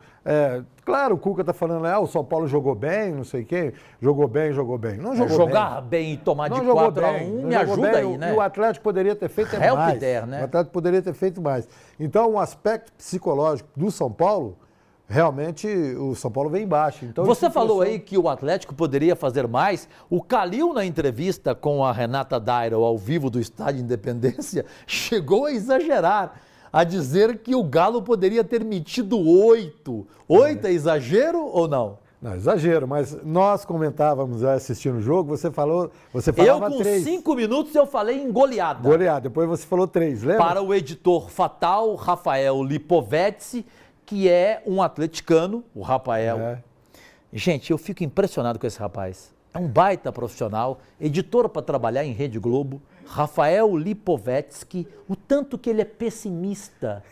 claro, o Cuca está falando, o São Paulo jogou bem, não sei quem. Jogou bem. Não jogou jogar bem e tomar de 4-1, me ajuda aí, né? E o Atlético poderia ter feito mais. Né? O Atlético poderia ter feito mais. Então, o aspecto psicológico do São Paulo, realmente o São Paulo vem embaixo. Então, você falou aí que o Atlético poderia fazer mais. O Calil, na entrevista com a Renata Dairel ao vivo do Estádio Independência, chegou a exagerar, a dizer que o Galo poderia ter metido 8. 8 é exagero ou não? Não, exagero, mas nós comentávamos assistindo o jogo, você falava 3. 5 minutos eu falei em goleada. Goleada, depois você falou 3, lembra? Para o editor fatal, Rafael Lipovetsky, que é um atleticano, o Rafael. Gente, eu fico impressionado com esse rapaz. É um baita profissional, editor para trabalhar em Rede Globo, Rafael Lipovetsky, o tanto que ele é pessimista.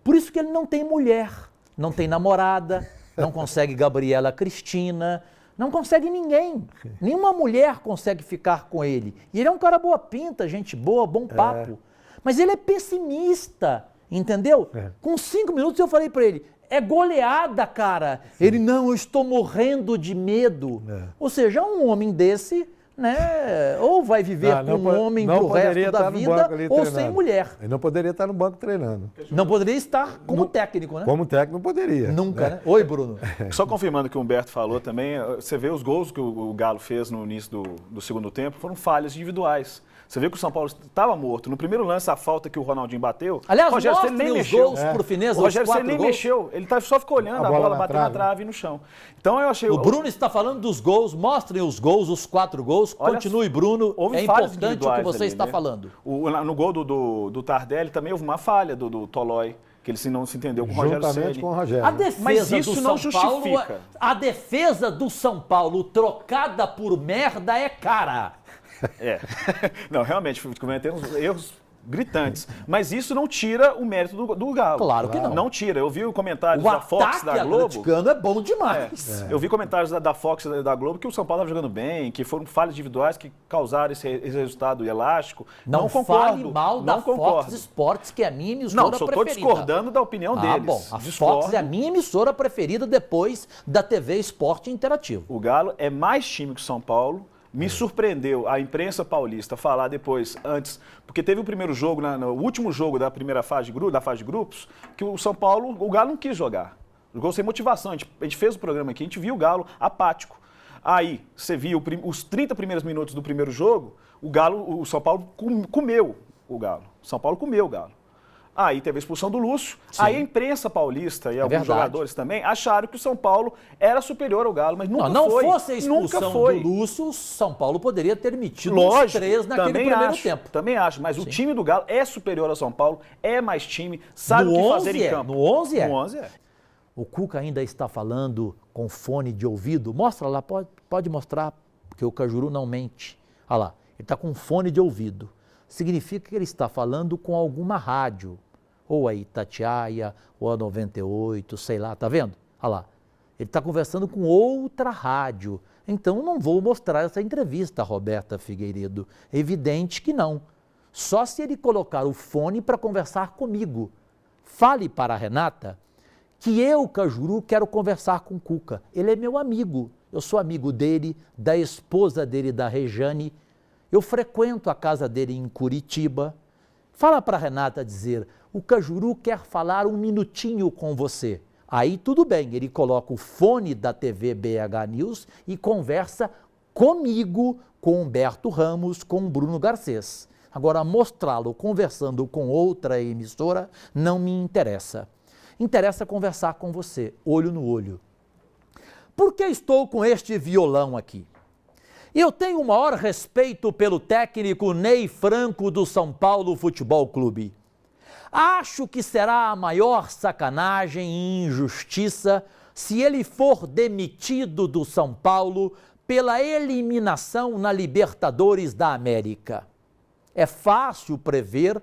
Por isso que ele não tem mulher, não tem namorada, não consegue Gabriela Cristina, não consegue ninguém. Nenhuma mulher consegue ficar com ele. E ele é um cara boa pinta, gente boa, bom papo. Mas ele é pessimista. Entendeu? Com 5 minutos eu falei para ele, é goleada, cara. Ele, não, eu estou morrendo de medo. Ou seja, um homem desse né? Ou vai viver com um homem pro resto da vida, ou sem mulher. Ele não poderia estar no banco treinando. Não poderia estar como técnico, né? Como técnico não poderia. Nunca, né? Oi, Bruno. Só confirmando o que o Humberto falou também, você vê os gols que o Galo fez no início do segundo tempo, foram falhas individuais. Você vê que o São Paulo estava morto. No primeiro lance, a falta que o Ronaldinho bateu... Aliás, o Rogério Ceni nem mexeu. Por fineza, o Rogério Ceni nem mexeu. Ele só ficou olhando a bola bater na trave e no chão. Então eu achei... O Bruno está falando dos gols. Mostrem os gols, os 4 gols. Continue, Bruno. É importante o que você está falando. No gol do Tardelli também houve uma falha do Tolói, que ele não se entendeu com o Rogério Ceni. Com o Rogério. A defesa Mas isso do não São justifica. Paulo, a defesa do São Paulo trocada por merda é cara. Não, realmente, cometendo erros gritantes. Mas isso não tira o mérito do Galo. Claro que não. Não tira. Eu vi o comentário O da Fox, da Globo. atleticano é bom demais. Eu vi comentários da Fox e da Globo que o São Paulo estava jogando bem, que foram falhas individuais que causaram esse resultado elástico. Não concordo. Fale mal da Fox Sports, que é a minha emissora preferida. Não, só estou discordando da opinião deles. Bom, a Fox é a minha emissora preferida depois da TV Esporte Interativo. O Galo é mais time que o São Paulo. Me surpreendeu a imprensa paulista falar depois, antes, porque teve o primeiro jogo, no último jogo da primeira fase da fase de grupos, que o São Paulo, o Galo não quis jogar. Jogou sem motivação. A gente fez o programa aqui, a gente viu o Galo apático. Aí, você viu os 30 primeiros minutos do primeiro jogo, o São Paulo comeu o Galo. O São Paulo comeu o Galo. Aí teve a expulsão do Lúcio. Sim. Aí a imprensa paulista e alguns jogadores também acharam que o São Paulo era superior ao Galo, mas nunca foi. Não fosse a expulsão do Lúcio, o São Paulo poderia ter metido os 3 naquele primeiro tempo. Também acho, mas o time do Galo é superior ao São Paulo, é mais time, sabe o que fazer em campo. No 11 é. No 11 é. O Cuca ainda está falando com fone de ouvido. Mostra lá, pode mostrar, porque o Cajuru não mente. Olha lá, ele está com fone de ouvido. Significa que ele está falando com alguma rádio. Ou a Itatiaia, ou a 98, sei lá, tá vendo? Olha lá, ele está conversando com outra rádio. Então não vou mostrar essa entrevista, Roberta Figueiredo. É evidente que não. Só se ele colocar o fone para conversar comigo. Fale para a Renata que eu, Cajuru, quero conversar com o Cuca. Ele é meu amigo. Eu sou amigo dele, da esposa dele, da Rejane. Eu frequento a casa dele em Curitiba. Fala para a Renata dizer, o Cajuru quer falar um minutinho com você. Aí tudo bem, ele coloca o fone da TV BH News e conversa comigo, com Humberto Ramos, com Bruno Garcês. Agora, mostrá-lo conversando com outra emissora não me interessa. Interessa conversar com você, olho no olho. Por que estou com este violão aqui? Eu tenho o maior respeito pelo técnico Ney Franco do São Paulo Futebol Clube. Acho que será a maior sacanagem e injustiça se ele for demitido do São Paulo pela eliminação na Libertadores da América. É fácil prever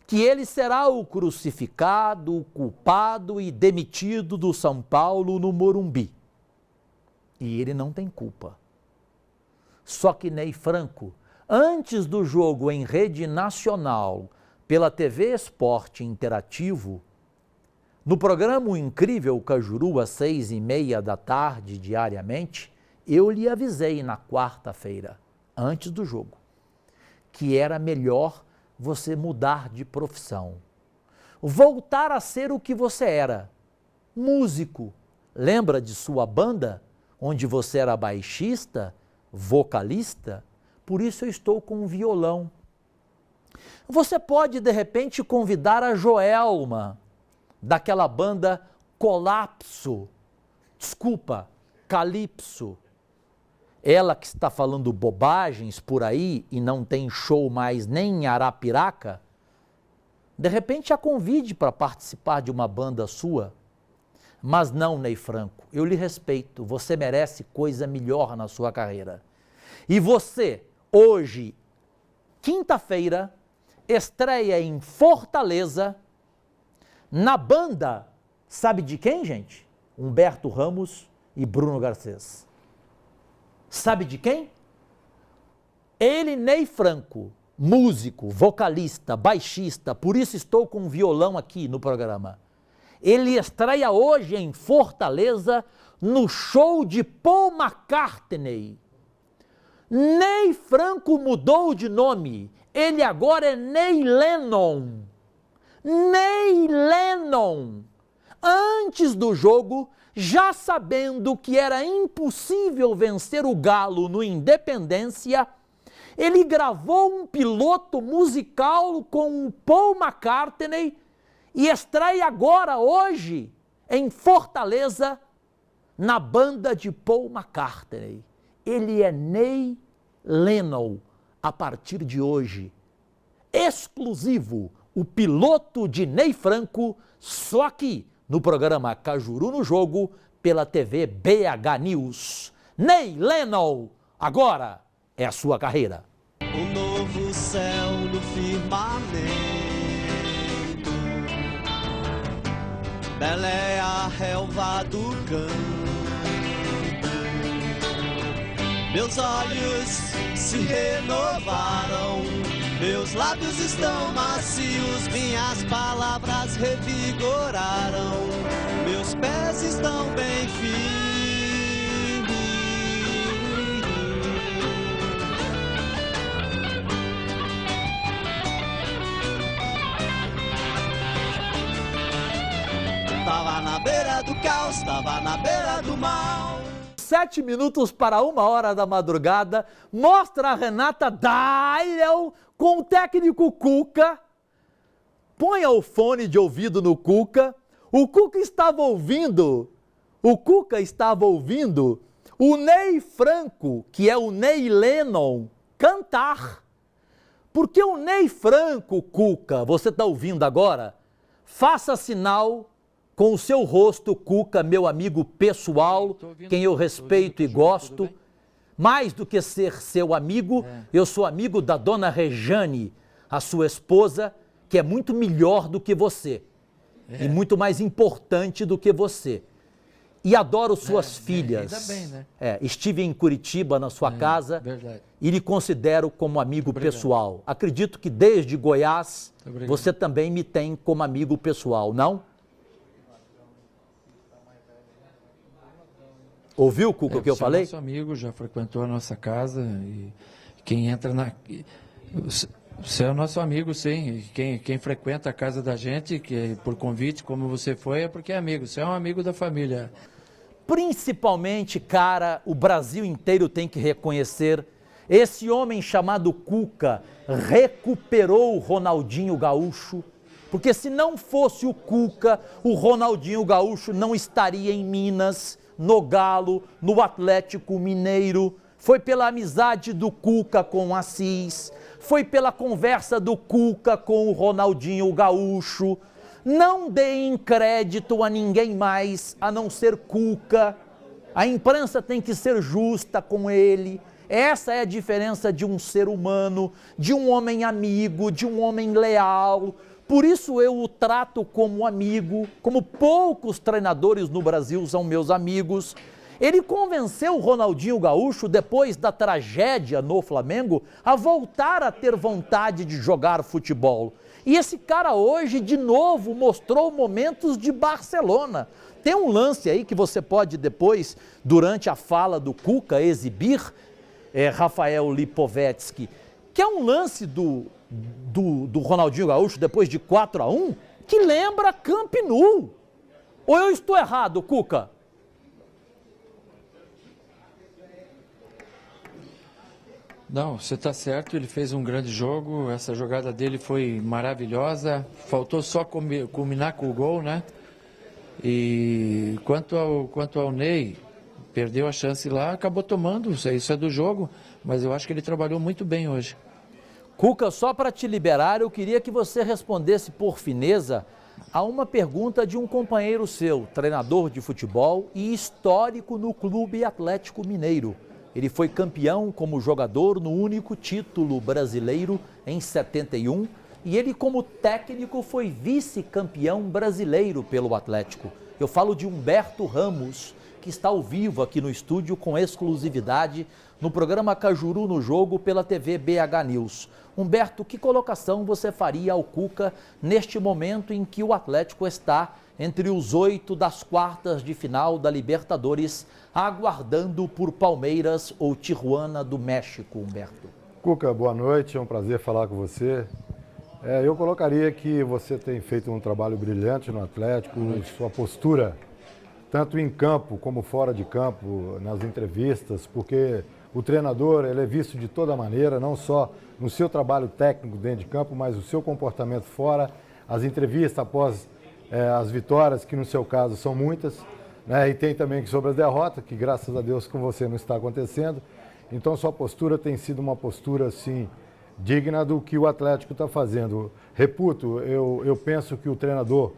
que ele será o crucificado, o culpado e demitido do São Paulo no Morumbi. E ele não tem culpa. Só que Ney Franco, antes do jogo em rede nacional, pela TV Esporte Interativo, no programa O Incrível Cajuru, às 6h30 da tarde, diariamente, eu lhe avisei na quarta-feira, antes do jogo, que era melhor você mudar de profissão. Voltar a ser o que você era, músico. Lembra de sua banda, onde você era baixista, vocalista? Por isso eu estou com um violão. Você pode, de repente, convidar a Joelma, daquela banda Calypso. Ela que está falando bobagens por aí e não tem show mais nem em Arapiraca, de repente a convide para participar de uma banda sua. Mas não, Ney Franco, eu lhe respeito, você merece coisa melhor na sua carreira. E você, hoje, quinta-feira, estreia em Fortaleza, na banda, sabe de quem, gente? Humberto Ramos e Bruno Garcês. Sabe de quem? Ele, Ney Franco, músico, vocalista, baixista, por isso estou com um violão aqui no programa. Ele estreia hoje em Fortaleza no show de Paul McCartney. Ney Franco mudou de nome. Ele agora é Ney Lennon. Ney Lennon. Antes do jogo, já sabendo que era impossível vencer o Galo no Independência, ele gravou um piloto musical com o Paul McCartney e estreia agora, hoje, em Fortaleza, na banda de Paul McCartney. Ele é Ney Lennon, a partir de hoje. Exclusivo, o piloto de Ney Franco, só aqui no programa Cajuru no Jogo, pela TV BH News. Ney Lennon, agora é a sua carreira. Um novo céu no firmamento, bela é a relva do campo. Meus olhos se renovaram, meus lábios estão macios, minhas palavras revigoraram, meus pés estão bem firmes. Tava na beira do caos, tava na beira do mal. 7 minutos para 1h da madrugada, mostra a Renata Dairel com o técnico Cuca. Ponha o fone de ouvido no Cuca. O Cuca estava ouvindo o Ney Franco, que é o Ney Lennon, cantar. Porque o Ney Franco, Cuca, você está ouvindo agora? Faça sinal com o seu rosto, Cuca, meu amigo pessoal, quem eu respeito e gosto. Mais do que ser seu amigo, eu sou amigo da dona Rejane, a sua esposa, que é muito melhor do que você. E muito mais importante do que você. E adoro suas filhas. Ainda bem, né? Estive em Curitiba, na sua casa, verdade. E lhe considero como amigo pessoal. Acredito que desde Goiás, você também me tem como amigo pessoal, não? Ouviu, Cuca, o que eu falei? Você é nosso amigo, já frequentou a nossa casa e quem entra na... Você é o nosso amigo, sim. Quem frequenta a casa da gente, que por convite, como você foi, é porque é amigo. Você é um amigo da família. Principalmente, cara, o Brasil inteiro tem que reconhecer, esse homem chamado Cuca recuperou o Ronaldinho Gaúcho, porque se não fosse o Cuca, o Ronaldinho Gaúcho não estaria em Minas, no Galo, no Atlético Mineiro. Foi pela amizade do Cuca com o Assis, foi pela conversa do Cuca com o Ronaldinho Gaúcho. Não deem crédito a ninguém mais a não ser Cuca. A imprensa tem que ser justa com ele. Essa é a diferença de um ser humano, de um homem amigo, de um homem leal. Por isso eu o trato como amigo, como poucos treinadores no Brasil são meus amigos. Ele convenceu o Ronaldinho Gaúcho, depois da tragédia no Flamengo, a voltar a ter vontade de jogar futebol. E esse cara hoje, de novo, mostrou momentos de Barcelona. Tem um lance aí que você pode depois, durante a fala do Cuca, exibir, Rafael Lipovetsky, que é um lance do Ronaldinho Gaúcho, depois de 4-1, que lembra Camp Nou. Ou eu estou errado, Cuca? Não, você está certo, ele fez um grande jogo, essa jogada dele foi maravilhosa, faltou só culminar com o gol, né? E quanto ao Ney, perdeu a chance lá, acabou tomando, isso é do jogo, mas eu acho que ele trabalhou muito bem hoje. Cuca, só para te liberar, eu queria que você respondesse por fineza a uma pergunta de um companheiro seu, treinador de futebol e histórico no Clube Atlético Mineiro. Ele foi campeão como jogador no único título brasileiro em 71 e ele como técnico foi vice-campeão brasileiro pelo Atlético. Eu falo de Humberto Ramos, que está ao vivo aqui no estúdio com exclusividade no programa Cajuru no Jogo pela TV BH News. Humberto, que colocação você faria ao Cuca neste momento em que o Atlético está entre os 8 das quartas de final da Libertadores, aguardando por Palmeiras ou Tijuana do México, Humberto? Cuca, boa noite, é um prazer falar com você. Eu colocaria que você tem feito um trabalho brilhante no Atlético, sua postura, tanto em campo como fora de campo, nas entrevistas, porque o treinador ele é visto de toda maneira, não só no seu trabalho técnico dentro de campo, mas o seu comportamento fora, as entrevistas após as vitórias, que no seu caso são muitas, né? E tem também sobre as derrotas, que graças a Deus com você não está acontecendo. Então sua postura tem sido uma postura assim, digna do que o Atlético está fazendo. Reputo, eu penso que o treinador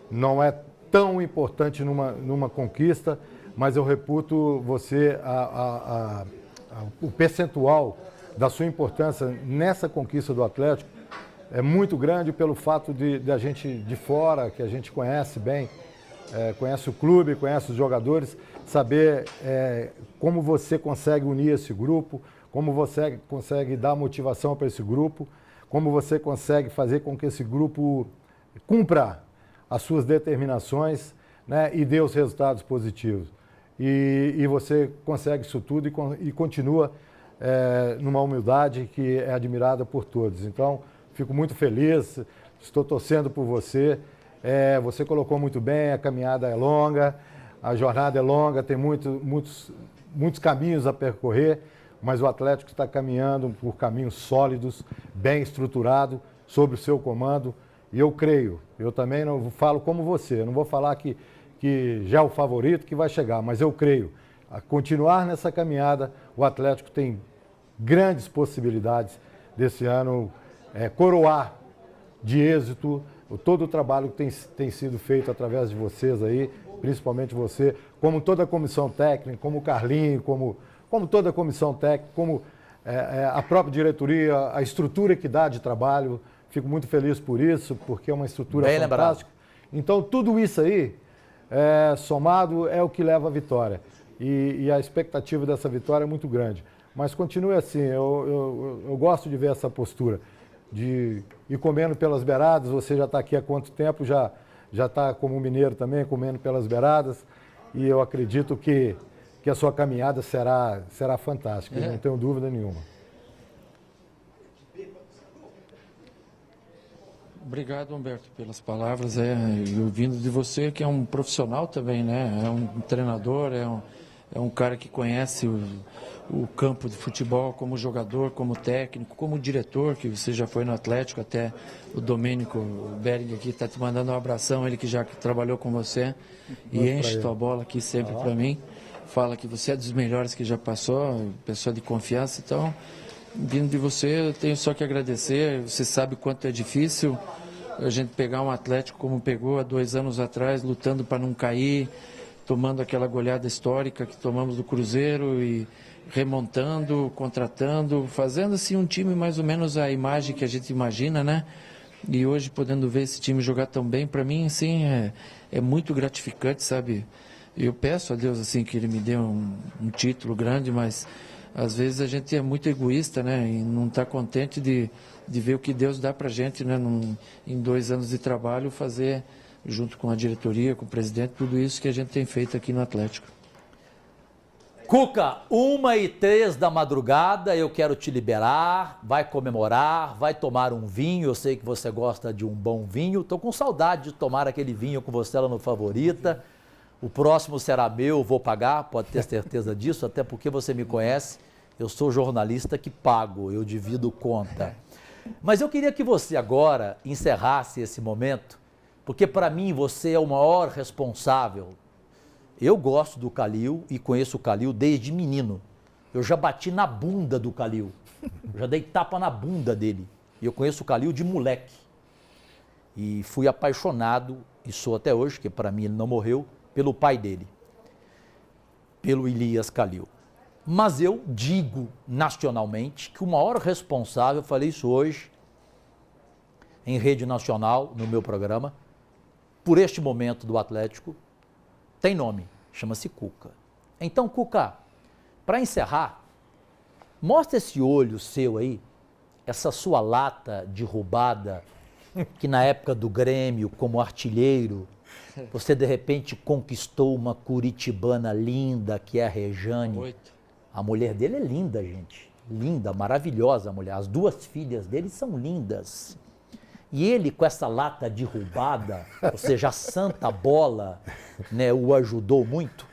não é tão importante numa conquista, mas eu reputo você o percentual da sua importância nessa conquista do Atlético é muito grande pelo fato de a gente de fora, que a gente conhece bem, conhece o clube, conhece os jogadores, saber como você consegue unir esse grupo, como você consegue dar motivação para esse grupo, como você consegue fazer com que esse grupo cumpra as suas determinações, né, e dê os resultados positivos. E você consegue isso tudo e continua numa humildade que é admirada por todos. Então, fico muito feliz, estou torcendo por você. Você colocou muito bem, a caminhada é longa, a jornada é longa, tem muitos caminhos a percorrer, mas o Atlético está caminhando por caminhos sólidos, bem estruturado, sob o seu comando. E eu creio, eu também não falo como você, eu não vou falar que já é o favorito que vai chegar, mas eu creio. A continuar nessa caminhada, o Atlético tem grandes possibilidades desse ano coroar de êxito todo o trabalho que tem sido feito através de vocês aí, principalmente você, como toda a comissão técnica, como o Carlinho, como toda a comissão técnica, como a própria diretoria, a estrutura que dá de trabalho. Fico muito feliz por isso, porque é uma estrutura bem fantástica. Lembrado. Então, tudo isso aí, somado, é o que leva à vitória. E a expectativa dessa vitória é muito grande. Mas continue assim, eu gosto de ver essa postura, de ir comendo pelas beiradas. Você já está aqui há quanto tempo? Já está como mineiro também, comendo pelas beiradas. E eu acredito que a sua caminhada será fantástica, não tenho dúvida nenhuma. Obrigado, Humberto, pelas palavras. Eu vindo de você, que é um profissional também, né? É um treinador, é um cara que conhece o campo de futebol como jogador, como técnico, como diretor, que você já foi no Atlético, até o Domênico Bering aqui está te mandando um abração, ele que já trabalhou com você e enche tua bola aqui sempre para mim. Fala que você é dos melhores que já passou, pessoa de confiança. Então, vindo de você, eu tenho só que agradecer. Você sabe o quanto é difícil a gente pegar um Atlético como pegou há 2 anos atrás, lutando para não cair, tomando aquela goleada histórica que tomamos do Cruzeiro e remontando, contratando, fazendo assim um time mais ou menos a imagem que a gente imagina, né? E hoje podendo ver esse time jogar tão bem, para mim, assim, é muito gratificante, sabe? Eu peço a Deus assim que Ele me dê um título grande, mas às vezes a gente é muito egoísta, né? E não está contente de ver o que Deus dá para a gente, né? Em 2 anos de trabalho, fazer, junto com a diretoria, com o presidente, tudo isso que a gente tem feito aqui no Atlético. Cuca, 1h03 da madrugada, eu quero te liberar, vai comemorar, vai tomar um vinho, eu sei que você gosta de um bom vinho, estou com saudade de tomar aquele vinho com você lá no Favorita. O próximo será meu, vou pagar, pode ter certeza disso, até porque você me conhece, eu sou jornalista que pago, eu divido conta. Mas eu queria que você agora encerrasse esse momento, porque para mim você é o maior responsável. Eu gosto do Calil e conheço o Calil desde menino. Eu já bati na bunda do Calil, já dei tapa na bunda dele. E eu conheço o Calil de moleque. E fui apaixonado, e sou até hoje, que para mim ele não morreu, pelo pai dele, pelo Elias Calil. Mas eu digo nacionalmente que o maior responsável, eu falei isso hoje em rede nacional, no meu programa, por este momento do Atlético, tem nome, chama-se Cuca. Então, Cuca, para encerrar, mostra esse olho seu aí, essa sua lata de roubada, que na época do Grêmio, como artilheiro, você de repente conquistou uma curitibana linda, que é a Rejane. A mulher dele é linda, gente. Linda, maravilhosa a mulher. As duas filhas dele são lindas. E ele, com essa lata de roubada, ou seja, a santa bola, né, o ajudou muito.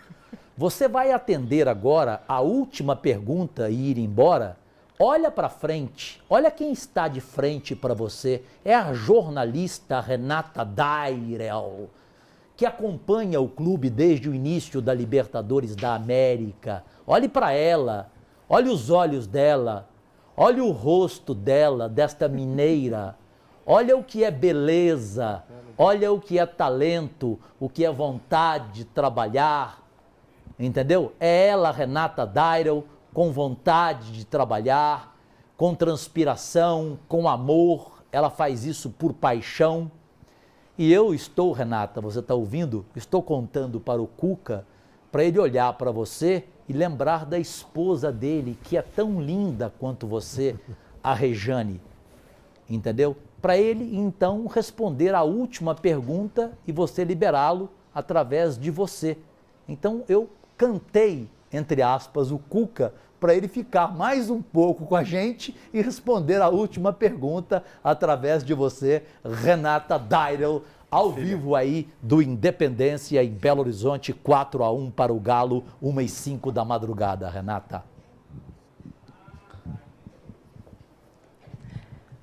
Você vai atender agora a última pergunta e ir embora. Olha para frente, olha quem está de frente para você. É a jornalista Renata Dairel, que acompanha o clube desde o início da Libertadores da América. Olhe para ela, olhe os olhos dela, olhe o rosto dela, desta mineira. Olha o que é beleza, olha o que é talento, o que é vontade de trabalhar, entendeu? É ela, Renata Dairel, com vontade de trabalhar, com transpiração, com amor, ela faz isso por paixão. E eu estou, Renata, você está ouvindo? Estou contando para o Cuca, para ele olhar para você e lembrar da esposa dele, que é tão linda quanto você, a Rejane, entendeu? Para ele, então, responder a última pergunta e você liberá-lo através de você. Então, eu cantei, entre aspas, o Cuca, para ele ficar mais um pouco com a gente e responder a última pergunta através de você, Renata Dairel, ao vivo aí do Independência em Belo Horizonte, 4-1 para o Galo, 1h05 da madrugada, Renata.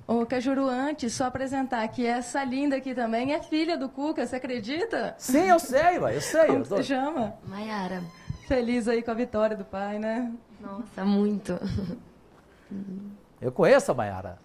Ô, Cajuru, antes, só apresentar que essa linda aqui também é filha do Cuca, você acredita? Sim, eu sei, eu sei. Como você chama? Maiara. Feliz aí com a vitória do pai, né? Nossa, muito. Eu conheço a Maiara.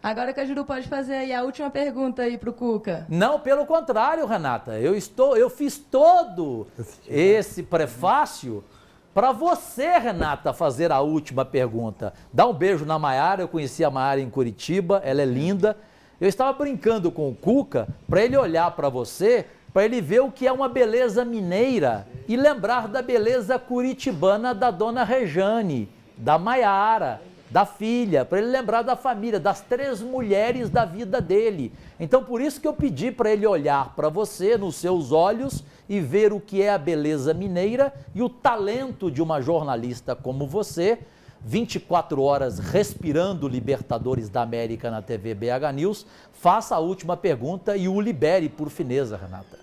Agora, Cajuru, pode fazer aí a última pergunta aí pro Cuca. Não, pelo contrário, Renata. Eu fiz todo esse prefácio para você, Renata, fazer a última pergunta. Dá um beijo na Maiara, eu conheci a Maiara em Curitiba, ela é linda. Eu estava brincando com o Cuca para ele olhar para você, para ele ver o que é uma beleza mineira e lembrar da beleza curitibana da dona Rejane, da Maiara, da filha, para ele lembrar da família, das 3 mulheres da vida dele. Então, por isso que eu pedi para ele olhar para você, nos seus olhos, e ver o que é a beleza mineira e o talento de uma jornalista como você, 24 horas respirando Libertadores da América na TV BH News. Faça a última pergunta e o libere por fineza, Renata.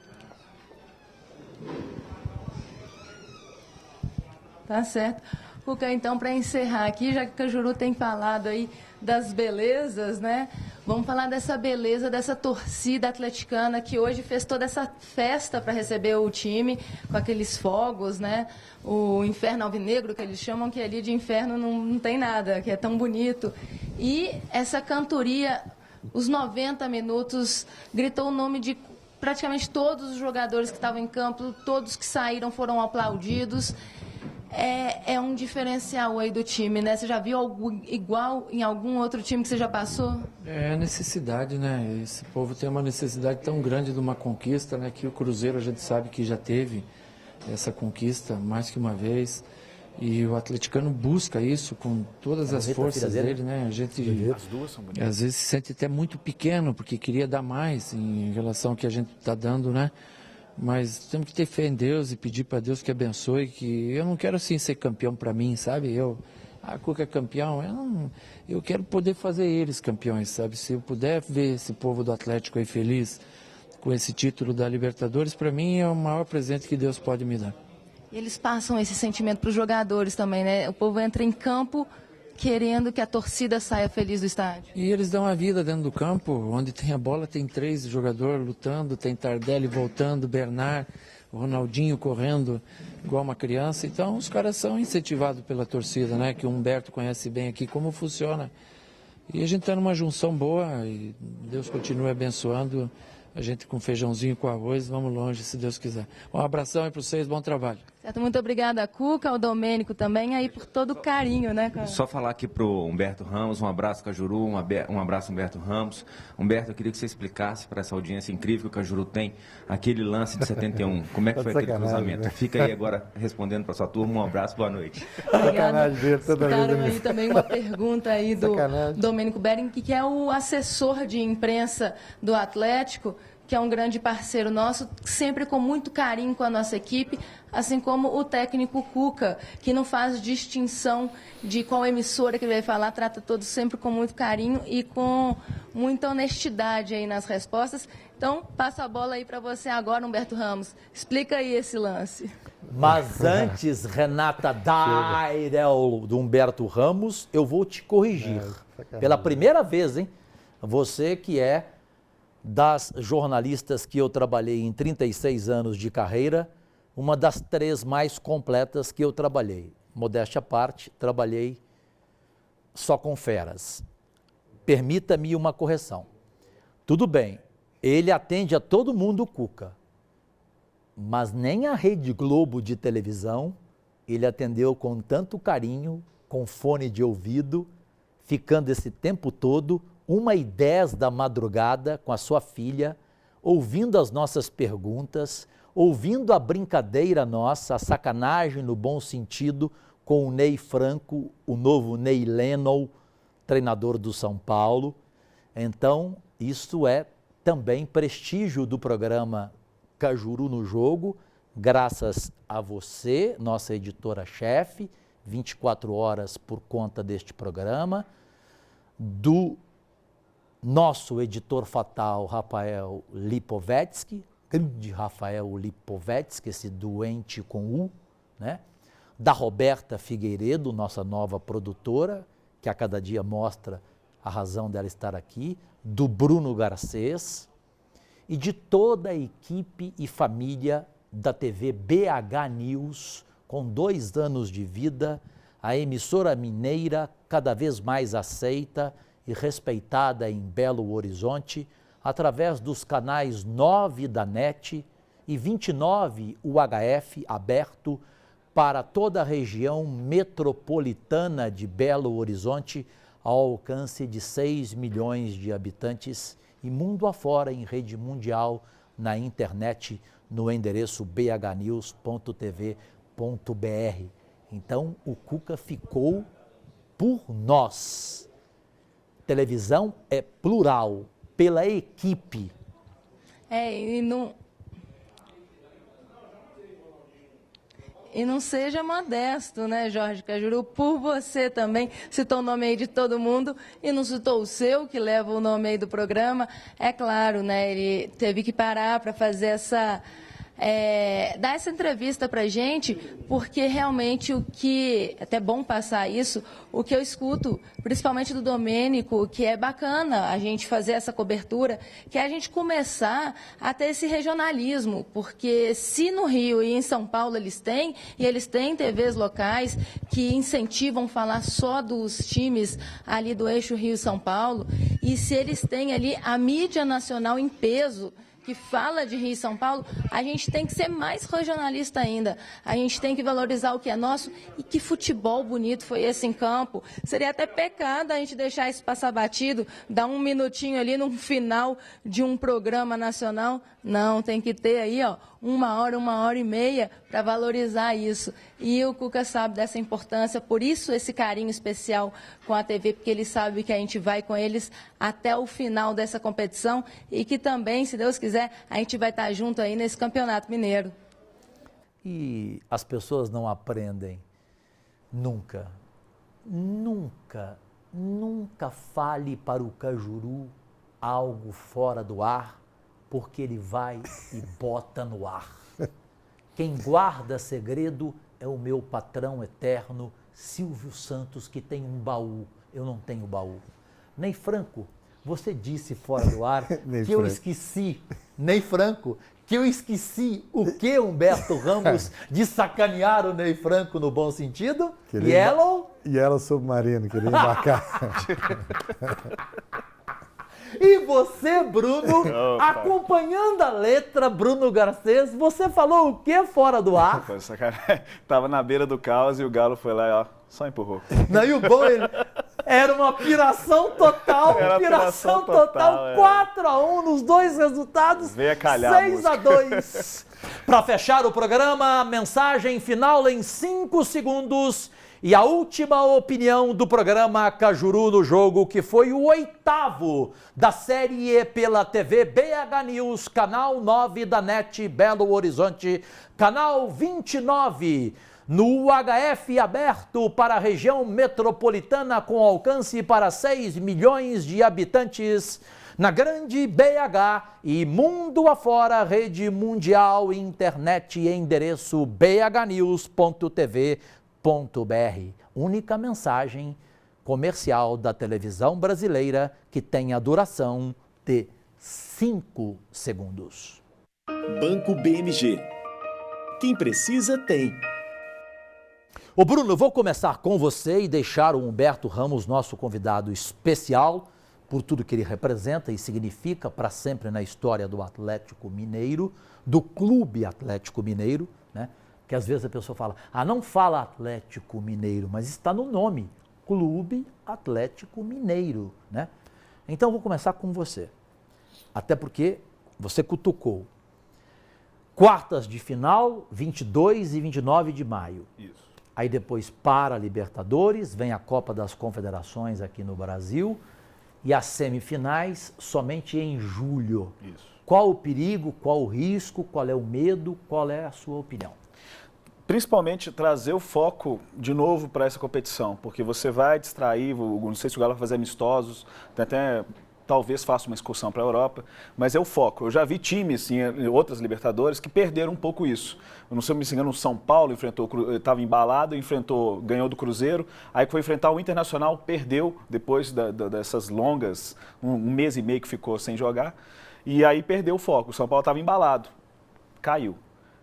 Tá certo. Cuca, então, para encerrar aqui, já que o Cajuru tem falado aí das belezas, né? Vamos falar dessa beleza, dessa torcida atleticana que hoje fez toda essa festa para receber o time, com aqueles fogos, né? O inferno alvinegro, que eles chamam, que ali de inferno não tem nada, que é tão bonito. E essa cantoria, os 90 minutos, gritou o nome de praticamente todos os jogadores que estavam em campo, todos que saíram foram aplaudidos. É um diferencial aí do time, né? Você já viu algo igual em algum outro time que você já passou? É a necessidade, né? Esse povo tem uma necessidade tão grande de uma conquista, né? Que o Cruzeiro a gente sabe que já teve essa conquista mais que uma vez. E o atleticano busca isso com todas as forças dele, né? A gente as duas são às vezes se sente até muito pequeno, porque queria dar mais em relação ao que a gente está dando, né? Mas temos que ter fé em Deus e pedir para Deus que abençoe, que eu não quero assim ser campeão para mim, sabe? Cuca é campeão, eu quero poder fazer eles campeões, sabe? Se eu puder ver esse povo do Atlético aí feliz com esse título da Libertadores, para mim é o maior presente que Deus pode me dar. E eles passam esse sentimento para os jogadores também, né? O povo entra em campo querendo que a torcida saia feliz do estádio. E eles dão a vida dentro do campo, onde tem a bola, tem 3 jogadores lutando, tem Tardelli voltando, Bernard, o Ronaldinho correndo igual uma criança. Então os caras são incentivados pela torcida, né? Que o Humberto conhece bem aqui como funciona. E a gente está numa junção boa e Deus continue abençoando A gente com feijãozinho, com arroz, vamos longe, se Deus quiser. Um abração aí para vocês, bom trabalho. Certo, muito obrigada, Cuca, ao Domênico também, aí por todo o carinho, né? Só falar aqui pro Humberto Ramos, um abraço, Cajuru, um abraço, Humberto Ramos. Humberto, eu queria que você explicasse para essa audiência incrível que o Cajuru tem, aquele lance de 71, como é que foi aquele cruzamento? Né? Fica aí agora respondendo para sua turma, um abraço, boa noite. Obrigada. Escutaram aí também uma pergunta aí do Domênico Bering, que é o assessor de imprensa do Atlético, que é um grande parceiro nosso, sempre com muito carinho com a nossa equipe, assim como o técnico Cuca, que não faz distinção de qual emissora que ele vai falar, trata todos sempre com muito carinho e com muita honestidade aí nas respostas. Então, passo a bola aí para você agora, Humberto Ramos. Explica aí esse lance. Mas antes, Renata Dairel, do Humberto Ramos, eu vou te corrigir. Pela primeira vez, hein? Você que é das jornalistas que eu trabalhei em 36 anos de carreira, uma das 3 mais completas que eu trabalhei. Modéstia à parte, trabalhei só com feras. Permita-me uma correção. Tudo bem, ele atende a todo mundo, Cuca, mas nem a Rede Globo de televisão ele atendeu com tanto carinho, com fone de ouvido, ficando esse tempo todo 1h10 da madrugada com a sua filha, ouvindo as nossas perguntas, ouvindo a brincadeira nossa, a sacanagem no bom sentido, com o Ney Franco, o novo Ney Leno, treinador do São Paulo. Então, isso é também prestígio do programa Cajuru no Jogo, graças a você, nossa editora-chefe, 24 horas por conta deste programa, do nosso editor fatal, Rafael Lipovetsky, grande Rafael Lipovetsky, esse doente com U, né? Da Roberta Figueiredo, nossa nova produtora, que a cada dia mostra a razão dela estar aqui, do Bruno Garcês e de toda a equipe e família da TV BH News, com 2 anos de vida, a emissora mineira cada vez mais aceita e respeitada em Belo Horizonte, através dos canais 9 da NET e 29 UHF aberto para toda a região metropolitana de Belo Horizonte, ao alcance de 6 milhões de habitantes e mundo afora em rede mundial na internet no endereço bhnews.tv.br. Então, o Cuca ficou por nós. Televisão é plural, pela equipe. E não seja modesto, né, Jorge Cajuru? Por você também, citou o nome aí de todo mundo e não citou o seu, que leva o nome aí do programa. É claro, né, ele teve que parar para fazer dar essa entrevista para a gente, porque realmente é até bom passar isso, o que eu escuto, principalmente do Domênico, que é bacana a gente fazer essa cobertura, que é a gente começar a ter esse regionalismo, porque se no Rio e em São Paulo eles têm TVs locais que incentivam falar só dos times ali do eixo Rio-São Paulo, e se eles têm ali a mídia nacional em peso, que fala de Rio e São Paulo, a gente tem que ser mais regionalista ainda. A gente tem que valorizar o que é nosso e que futebol bonito foi esse em campo. Seria até pecado a gente deixar isso passar batido, dar um minutinho ali no final de um programa nacional. Não, tem que ter aí, 1h, 1h30 para valorizar isso. E o Cuca sabe dessa importância, por isso esse carinho especial com a TV, porque ele sabe que a gente vai com eles até o final dessa competição e que também, se Deus quiser, a gente vai estar junto aí nesse Campeonato Mineiro. E as pessoas não aprendem nunca fale para o Cajuru algo fora do ar, porque ele vai e bota no ar. Quem guarda segredo é o meu patrão eterno, Silvio Santos, que tem um baú. Eu não tenho baú. Ney Franco, você disse fora do ar que eu esqueci, Ney Franco, que eu esqueci o que, Humberto Ramos, de sacanear o Ney Franco no bom sentido? Yellow Submarino, queria embarcar. E você, Bruno, acompanhando a letra, Bruno Garcês, você falou o que fora do ar? Foi sacanagem. Tava na beira do caos e o Galo foi lá e só empurrou. Não, e o bom, era uma piração total, piração total, 4-1 nos dois resultados, 6-2. Para fechar o programa, mensagem final em 5 segundos e a última opinião do programa Cajuru no Jogo, que foi o 8º da Série E pela TV BH News, canal 9 da NET Belo Horizonte, canal 29, no UHF aberto para a região metropolitana com alcance para 6 milhões de habitantes, na grande BH e mundo afora, rede mundial, internet e endereço bhnews.tv.br. Única mensagem comercial da televisão brasileira que tem a duração de 5 segundos. Banco BMG. Quem precisa tem. Ô Bruno, eu vou começar com você e deixar o Humberto Ramos, nosso convidado especial, por tudo que ele representa e significa para sempre na história do Atlético Mineiro, do Clube Atlético Mineiro, né? Que às vezes a pessoa fala, não fala Atlético Mineiro, mas está no nome, Clube Atlético Mineiro, né? Então eu vou começar com você, até porque você cutucou. Quartas de final, 22 e 29 de maio. Isso. Aí depois para a Libertadores, vem a Copa das Confederações aqui no Brasil e as semifinais somente em julho. Isso. Qual o perigo, qual o risco, qual é o medo, qual é a sua opinião? Principalmente trazer o foco de novo para essa competição, porque você vai distrair, não sei se o Galo vai fazer amistosos, até talvez faça uma excursão para a Europa, mas é o foco. Eu já vi times em outras Libertadores que perderam um pouco isso. Eu não sei me engano, o São Paulo estava embalado, ganhou do Cruzeiro, aí foi enfrentar o Internacional, perdeu depois dessas longas, um mês e meio que ficou sem jogar, e aí perdeu o foco. O São Paulo estava embalado, caiu.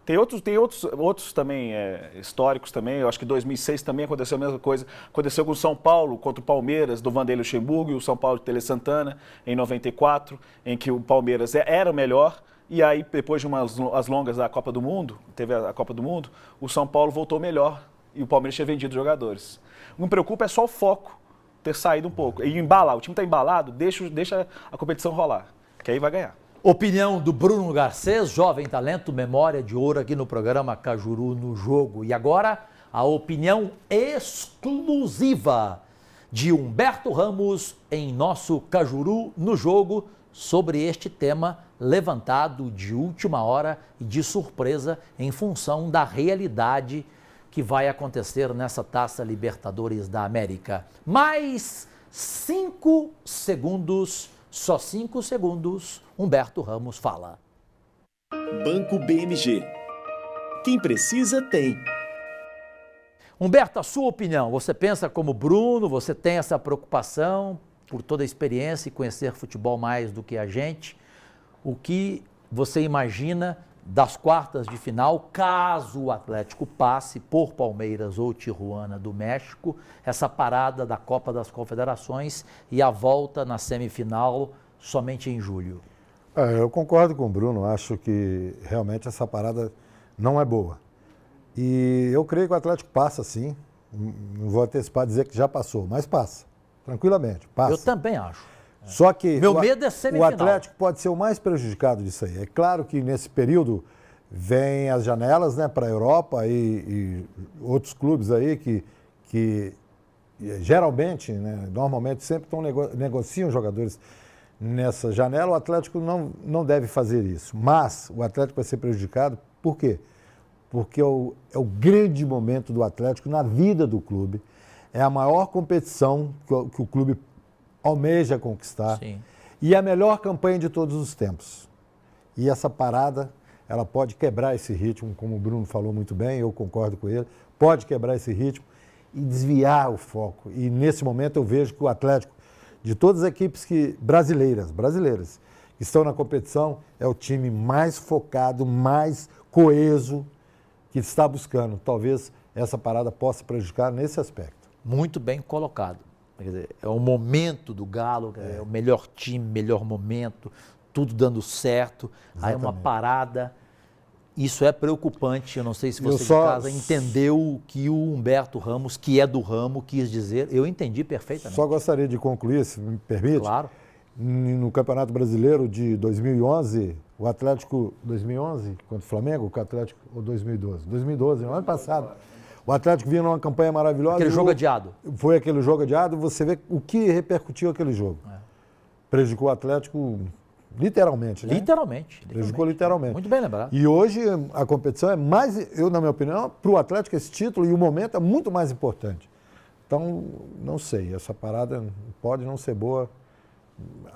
Tem outros também históricos também, eu acho que em 2006 também aconteceu a mesma coisa. Aconteceu com o São Paulo contra o Palmeiras, do Vanderlei Luxemburgo, e o São Paulo de Tele Santana, em 94, em que o Palmeiras era o melhor, e aí depois de as longas da Copa do Mundo, teve a Copa do Mundo, o São Paulo voltou melhor e o Palmeiras tinha vendido jogadores. O que me preocupa é só o foco ter saído um pouco. E embalar, o time está embalado, deixa a competição rolar, que aí vai ganhar. Opinião do Bruno Garcês, jovem talento, memória de ouro aqui no programa Cajuru no Jogo. E agora, a opinião exclusiva de Humberto Ramos em nosso Cajuru no Jogo sobre este tema levantado de última hora e de surpresa em função da realidade que vai acontecer nessa Taça Libertadores da América. Mais 5 segundos, só 5 segundos, Humberto Ramos fala. Banco BMG. Quem precisa tem. Humberto, a sua opinião, você pensa como Bruno, você tem essa preocupação por toda a experiência e conhecer futebol mais do que a gente. O que você imagina das quartas de final, caso o Atlético passe por Palmeiras ou Tijuana do México, essa parada da Copa das Confederações e a volta na semifinal somente em julho? Eu concordo com o Bruno, acho que realmente essa parada não é boa. E eu creio que o Atlético passa sim, não vou antecipar dizer que já passou, mas passa, tranquilamente, passa. Eu também acho. Só que meu medo é semifinal. O Atlético pode ser o mais prejudicado disso aí. É claro que nesse período vem as janelas, né, para a Europa e outros clubes aí que geralmente, né, normalmente sempre negociam jogadores nessa janela. O Atlético não deve fazer isso. Mas o Atlético vai ser prejudicado, por quê? Porque é o grande momento do Atlético na vida do clube. É a maior competição que o clube almeja conquistar. Sim. E a melhor campanha de todos os tempos. E essa parada, ela pode quebrar esse ritmo, como o Bruno falou muito bem, eu concordo com ele, pode quebrar esse ritmo e desviar o foco. E nesse momento eu vejo que o Atlético, de todas as equipes brasileiras, que estão na competição, é o time mais focado, mais coeso que está buscando. Talvez essa parada possa prejudicar nesse aspecto. Muito bem colocado. Quer dizer, é o momento do Galo, é o melhor time, melhor momento, tudo dando certo, aí uma parada. Isso é preocupante, eu não sei se você de casa entendeu o que o Humberto Ramos, que é do ramo, quis dizer. Eu entendi perfeitamente. Só gostaria de concluir, se me permite. Claro. No Campeonato Brasileiro de 2011, o Atlético... 2011, contra o Flamengo, o Atlético... Ou 2012? 2012, no ano passado. O Atlético vinha numa campanha maravilhosa. Aquele jogo adiado. Foi aquele jogo adiado, você vê o que repercutiu aquele jogo. Prejudicou o Atlético... Literalmente, né? Literalmente. Prejudicou literalmente. Muito bem lembrado. E hoje a competição é mais, na minha opinião, para o Atlético esse título e o momento é muito mais importante. Então, não sei, essa parada pode não ser boa.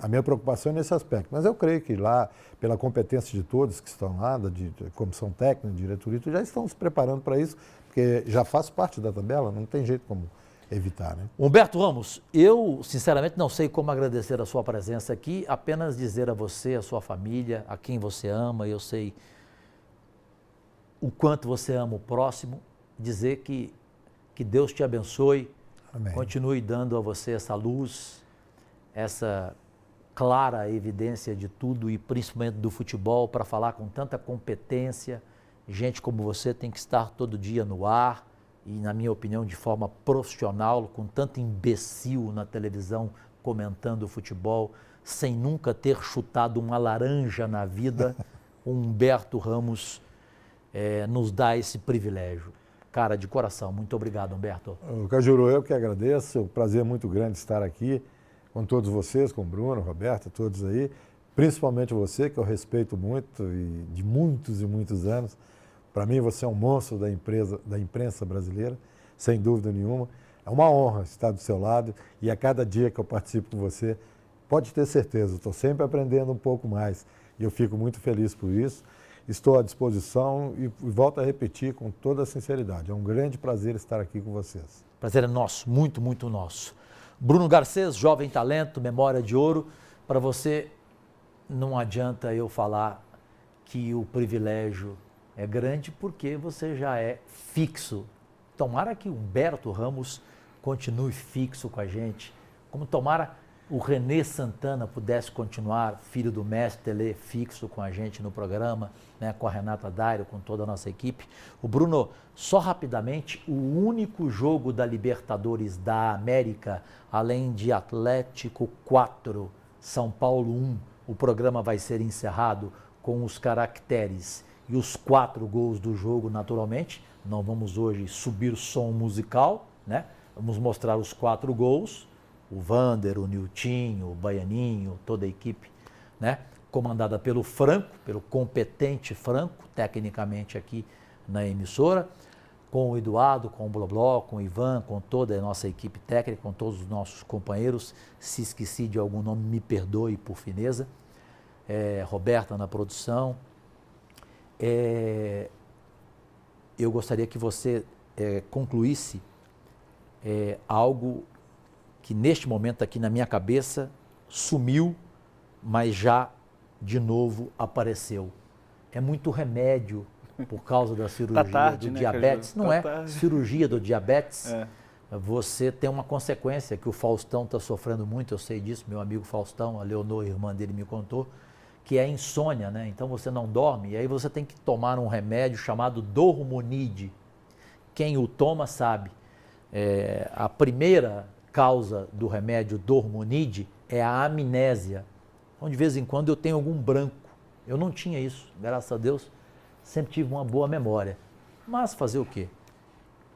A minha preocupação é nesse aspecto. Mas eu creio que lá, pela competência de todos que estão lá, da comissão técnica, diretoria, já estão se preparando para isso, porque já faz parte da tabela, não tem jeito como evitar, né? Humberto Ramos, eu sinceramente não sei como agradecer a sua presença aqui, apenas dizer a você, a sua família, a quem você ama, eu sei o quanto você ama o próximo, dizer que Deus te abençoe, Amém. Continue dando a você essa luz, essa clara evidência de tudo e principalmente do futebol para falar com tanta competência. Gente como você tem que estar todo dia no ar, e, na minha opinião, de forma profissional, com tanto imbecil na televisão comentando o futebol, sem nunca ter chutado uma laranja na vida, o Humberto Ramos nos dá esse privilégio. Cara, de coração, muito obrigado, Humberto. Cajuru, eu que agradeço, é um prazer muito grande estar aqui com todos vocês, com o Bruno, Roberto, todos aí, principalmente você, que eu respeito muito, e de muitos e muitos anos. Para mim, você é um monstro da imprensa brasileira, sem dúvida nenhuma. É uma honra estar do seu lado e a cada dia que eu participo com você, pode ter certeza, estou sempre aprendendo um pouco mais e eu fico muito feliz por isso. Estou à disposição e volto a repetir com toda a sinceridade. É um grande prazer estar aqui com vocês. Prazer é nosso, muito, muito nosso. Bruno Garcês, jovem talento, memória de ouro. Para você, não adianta eu falar que o privilégio é grande porque você já é fixo. Tomara que Humberto Ramos continue fixo com a gente, como tomara o Renê Santana pudesse continuar, filho do mestre Tele, fixo com a gente no programa, né, com a Renata Dairo, com toda a nossa equipe. O Bruno, só rapidamente, o único jogo da Libertadores da América, além de Atlético 4, São Paulo 1, o programa vai ser encerrado com os caracteres e os 4 gols do jogo, naturalmente. Não vamos hoje subir som musical, né? Vamos mostrar os 4 gols. O Vander, o Niltinho, o Baianinho, toda a equipe, né? Comandada pelo Franco, pelo competente Franco, tecnicamente aqui na emissora, com o Eduardo, com o Blobló, com o Ivan, com toda a nossa equipe técnica, com todos os nossos companheiros. Se esqueci de algum nome, me perdoe por fineza. Roberta na produção. Eu gostaria que você concluísse algo que neste momento aqui na minha cabeça sumiu, mas já de novo apareceu. É muito remédio por causa da cirurgia do diabetes. Não é cirurgia do diabetes. Você tem uma consequência que o Faustão está sofrendo muito, eu sei disso, meu amigo Faustão, a Leonor, irmã dele, me contou, que é a insônia, né? Então você não dorme e aí você tem que tomar um remédio chamado Dormonide. Quem o toma sabe. A primeira causa do remédio Dormonide é a amnésia. Então, de vez em quando eu tenho algum branco. Eu não tinha isso, graças a Deus, sempre tive uma boa memória. Mas fazer o quê?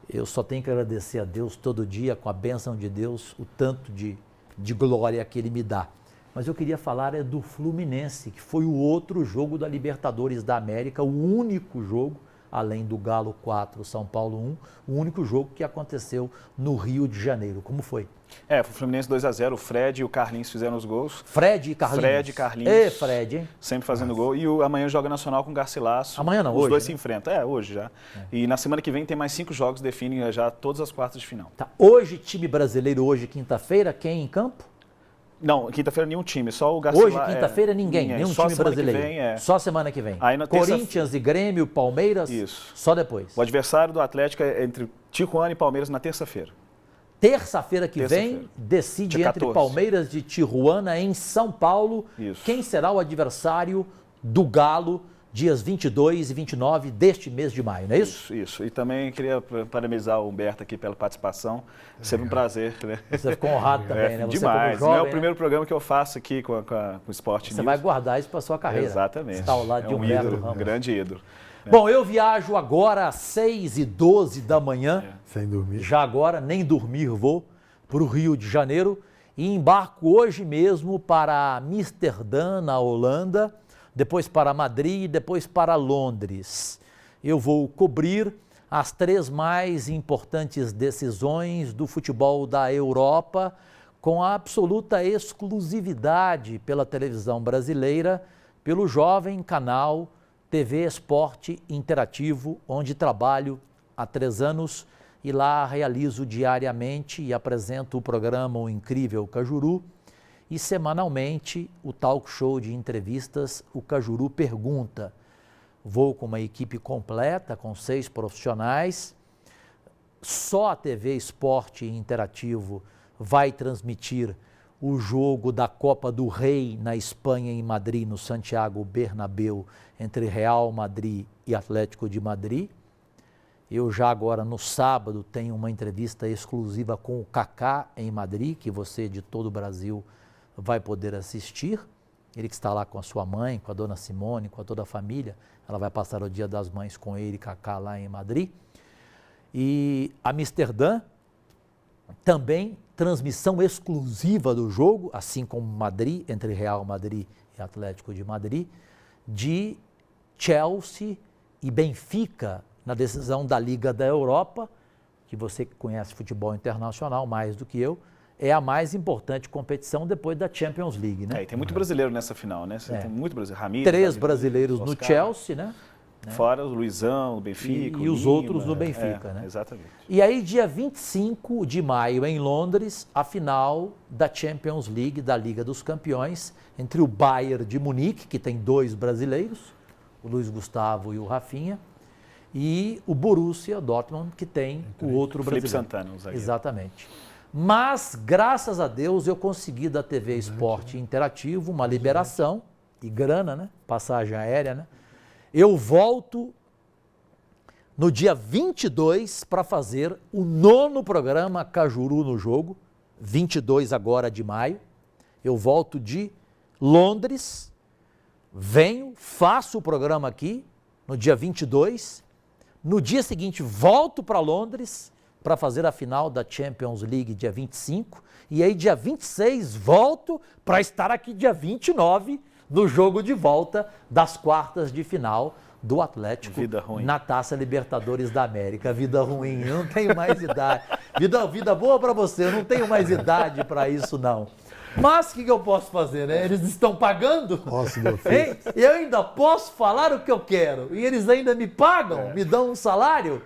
Eu só tenho que agradecer a Deus todo dia, com a bênção de Deus, o tanto de glória que Ele me dá. Mas eu queria falar do Fluminense, que foi o outro jogo da Libertadores da América, o único jogo, além do Galo 4, São Paulo 1, o único jogo que aconteceu no Rio de Janeiro. Como foi? Foi o Fluminense 2-0, o Fred e o Carlinhos fizeram os gols. Fred e Carlinhos. Fred e Carlinhos. E Fred, hein? Sempre fazendo gol. E amanhã joga Nacional com o Garcilasso. Amanhã não, hoje. Os dois né? se enfrentam. Hoje já. E na semana que vem tem mais 5 jogos, definem já todas as quartas de final. Tá. Hoje, time brasileiro, hoje, quinta-feira, quem em campo? Não, quinta-feira nenhum time, só o Garcilasso. Hoje, quinta-feira, ninguém, nenhum time brasileiro. Só semana que vem. Aí, Corinthians e Grêmio, Palmeiras, isso. Só depois. O adversário do Atlético é entre Tijuana e Palmeiras na terça-feira. terça-feira que vem, decide Dia entre 14. Palmeiras de Tijuana em São Paulo. Isso. Quem será o adversário do Galo, dias 22 e 29 deste mês de maio, não é isso? Isso. E também queria parabenizar o Humberto aqui pela participação. Sempre um prazer, né? Você ficou honrado também, né? Você Demais. jovem, Não é o primeiro programa que eu faço aqui com o Sport News. Você vai guardar isso para sua carreira. Exatamente. Está ao lado de Humberto ídolo, Ramos. um grande ídolo. Bom, eu viajo agora às 6h12 da manhã. Sem dormir. Já agora, nem dormir vou, para o Rio de Janeiro. E embarco hoje mesmo para Amsterdã, na Holanda, depois para Madrid e depois para Londres. Eu vou cobrir as 3 mais importantes decisões do futebol da Europa com a absoluta exclusividade pela televisão brasileira, pelo jovem canal TV Esporte Interativo, onde trabalho há 3 anos e lá realizo diariamente e apresento o programa O Incrível Cajuru e semanalmente o talk show de entrevistas O Cajuru Pergunta. Vou com uma equipe completa, com 6 profissionais. Só a TV Esporte Interativo vai transmitir o jogo da Copa do Rei na Espanha, em Madrid, no Santiago Bernabéu, entre Real Madrid e Atlético de Madrid. Eu já agora, no sábado, tenho uma entrevista exclusiva com o Kaká em Madrid, que você de todo o Brasil vai poder assistir. Ele que está lá com a sua mãe, com a dona Simone, com toda a família. Ela vai passar o Dia das Mães com ele, Kaká, lá em Madrid. E Amsterdã, também transmissão exclusiva do jogo, assim como Madrid, entre Real Madrid e Atlético de Madrid, de Chelsea e Benfica, na decisão da Liga da Europa, que você que conhece futebol internacional mais do que eu, é a mais importante competição depois da Champions League, né? E tem muito brasileiro nessa final, né? Tem muito brasileiro. Ramires, 3 brasileiros no Chelsea, né? Fora o Luizão, o Benfica. E os outros no Benfica, né? Exatamente. E aí, dia 25 de maio, em Londres, a final da Champions League, da Liga dos Campeões, entre o Bayern de Munique, que tem 2 brasileiros, o Luiz Gustavo e o Rafinha, e o Borussia Dortmund, que tem o outro Felipe brasileiro. Santana, o zagueiro. Exatamente. Mas, graças a Deus, eu consegui da TV Esporte Interativo uma liberação e grana, né? Passagem aérea, né? Eu volto no dia 22 para fazer o 9º programa Cajuru no Jogo, 22 agora de maio. Eu volto de Londres, venho, faço o programa aqui no dia 22. No dia seguinte, volto para Londres para fazer a final da Champions League dia 25. E aí, dia 26, volto para estar aqui dia 29 no jogo de volta das quartas de final do Atlético na Taça Libertadores da América. Vida ruim, eu não tenho mais idade. Vida boa para você, eu não tenho mais idade para isso, não. Mas o que eu posso fazer, né? Eles estão pagando? Posso, meu filho. Hein? Eu ainda posso falar o que eu quero. E eles ainda me pagam, me dão um salário.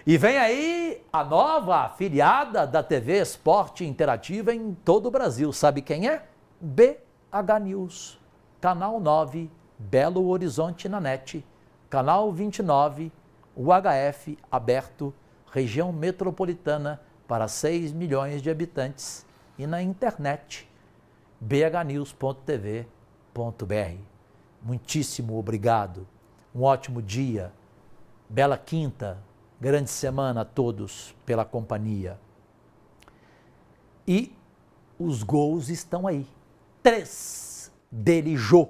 E vem aí a nova afiliada da TV Esporte Interativa em todo o Brasil. Sabe quem é? BH News. Canal 9, Belo Horizonte na NET. Canal 29, UHF aberto, região metropolitana para 6 milhões de habitantes. E na internet, bhnews.tv.br. Muitíssimo obrigado. Um ótimo dia. Bela quinta. Grande semana a todos pela companhia. E os gols estão aí. 3 dele, Jô,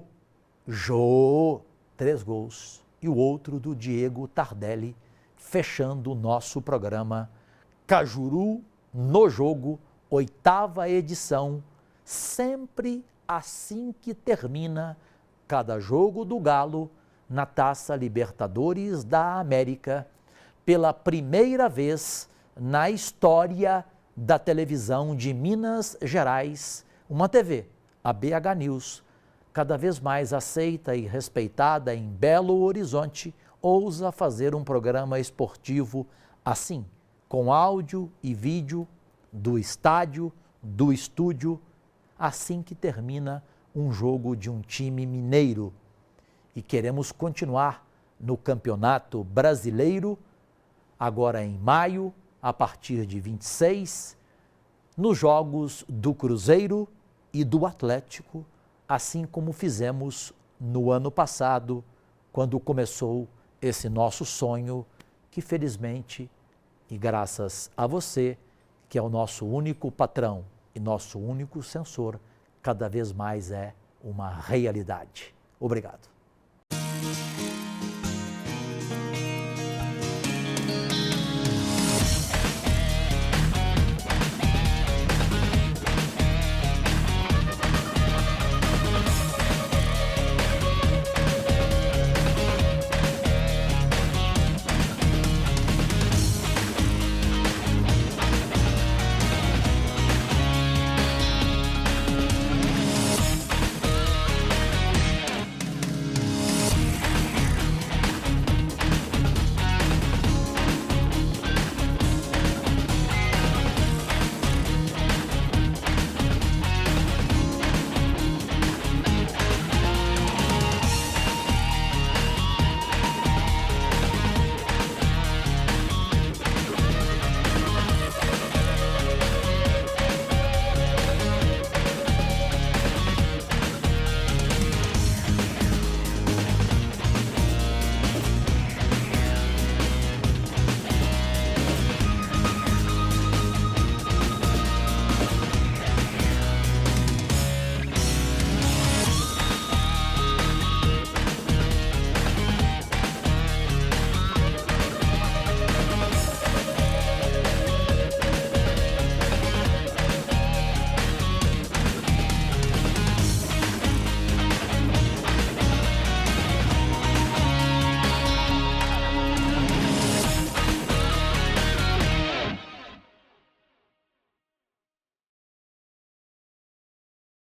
3 gols. E o outro do Diego Tardelli, fechando o nosso programa Cajuru no Jogo, 8ª edição, sempre assim que termina cada jogo do Galo na Taça Libertadores da América, pela primeira vez na história da televisão de Minas Gerais, uma TV, a BH News, cada vez mais aceita e respeitada em Belo Horizonte, ousa fazer um programa esportivo assim, com áudio e vídeo do estádio, do estúdio, assim que termina um jogo de um time mineiro. E queremos continuar no Campeonato Brasileiro, agora em maio, a partir de 26, nos jogos do Cruzeiro e do Atlético, assim como fizemos no ano passado, quando começou esse nosso sonho, que felizmente, e graças a você, que é o nosso único patrão e nosso único censor, cada vez mais é uma realidade. Obrigado.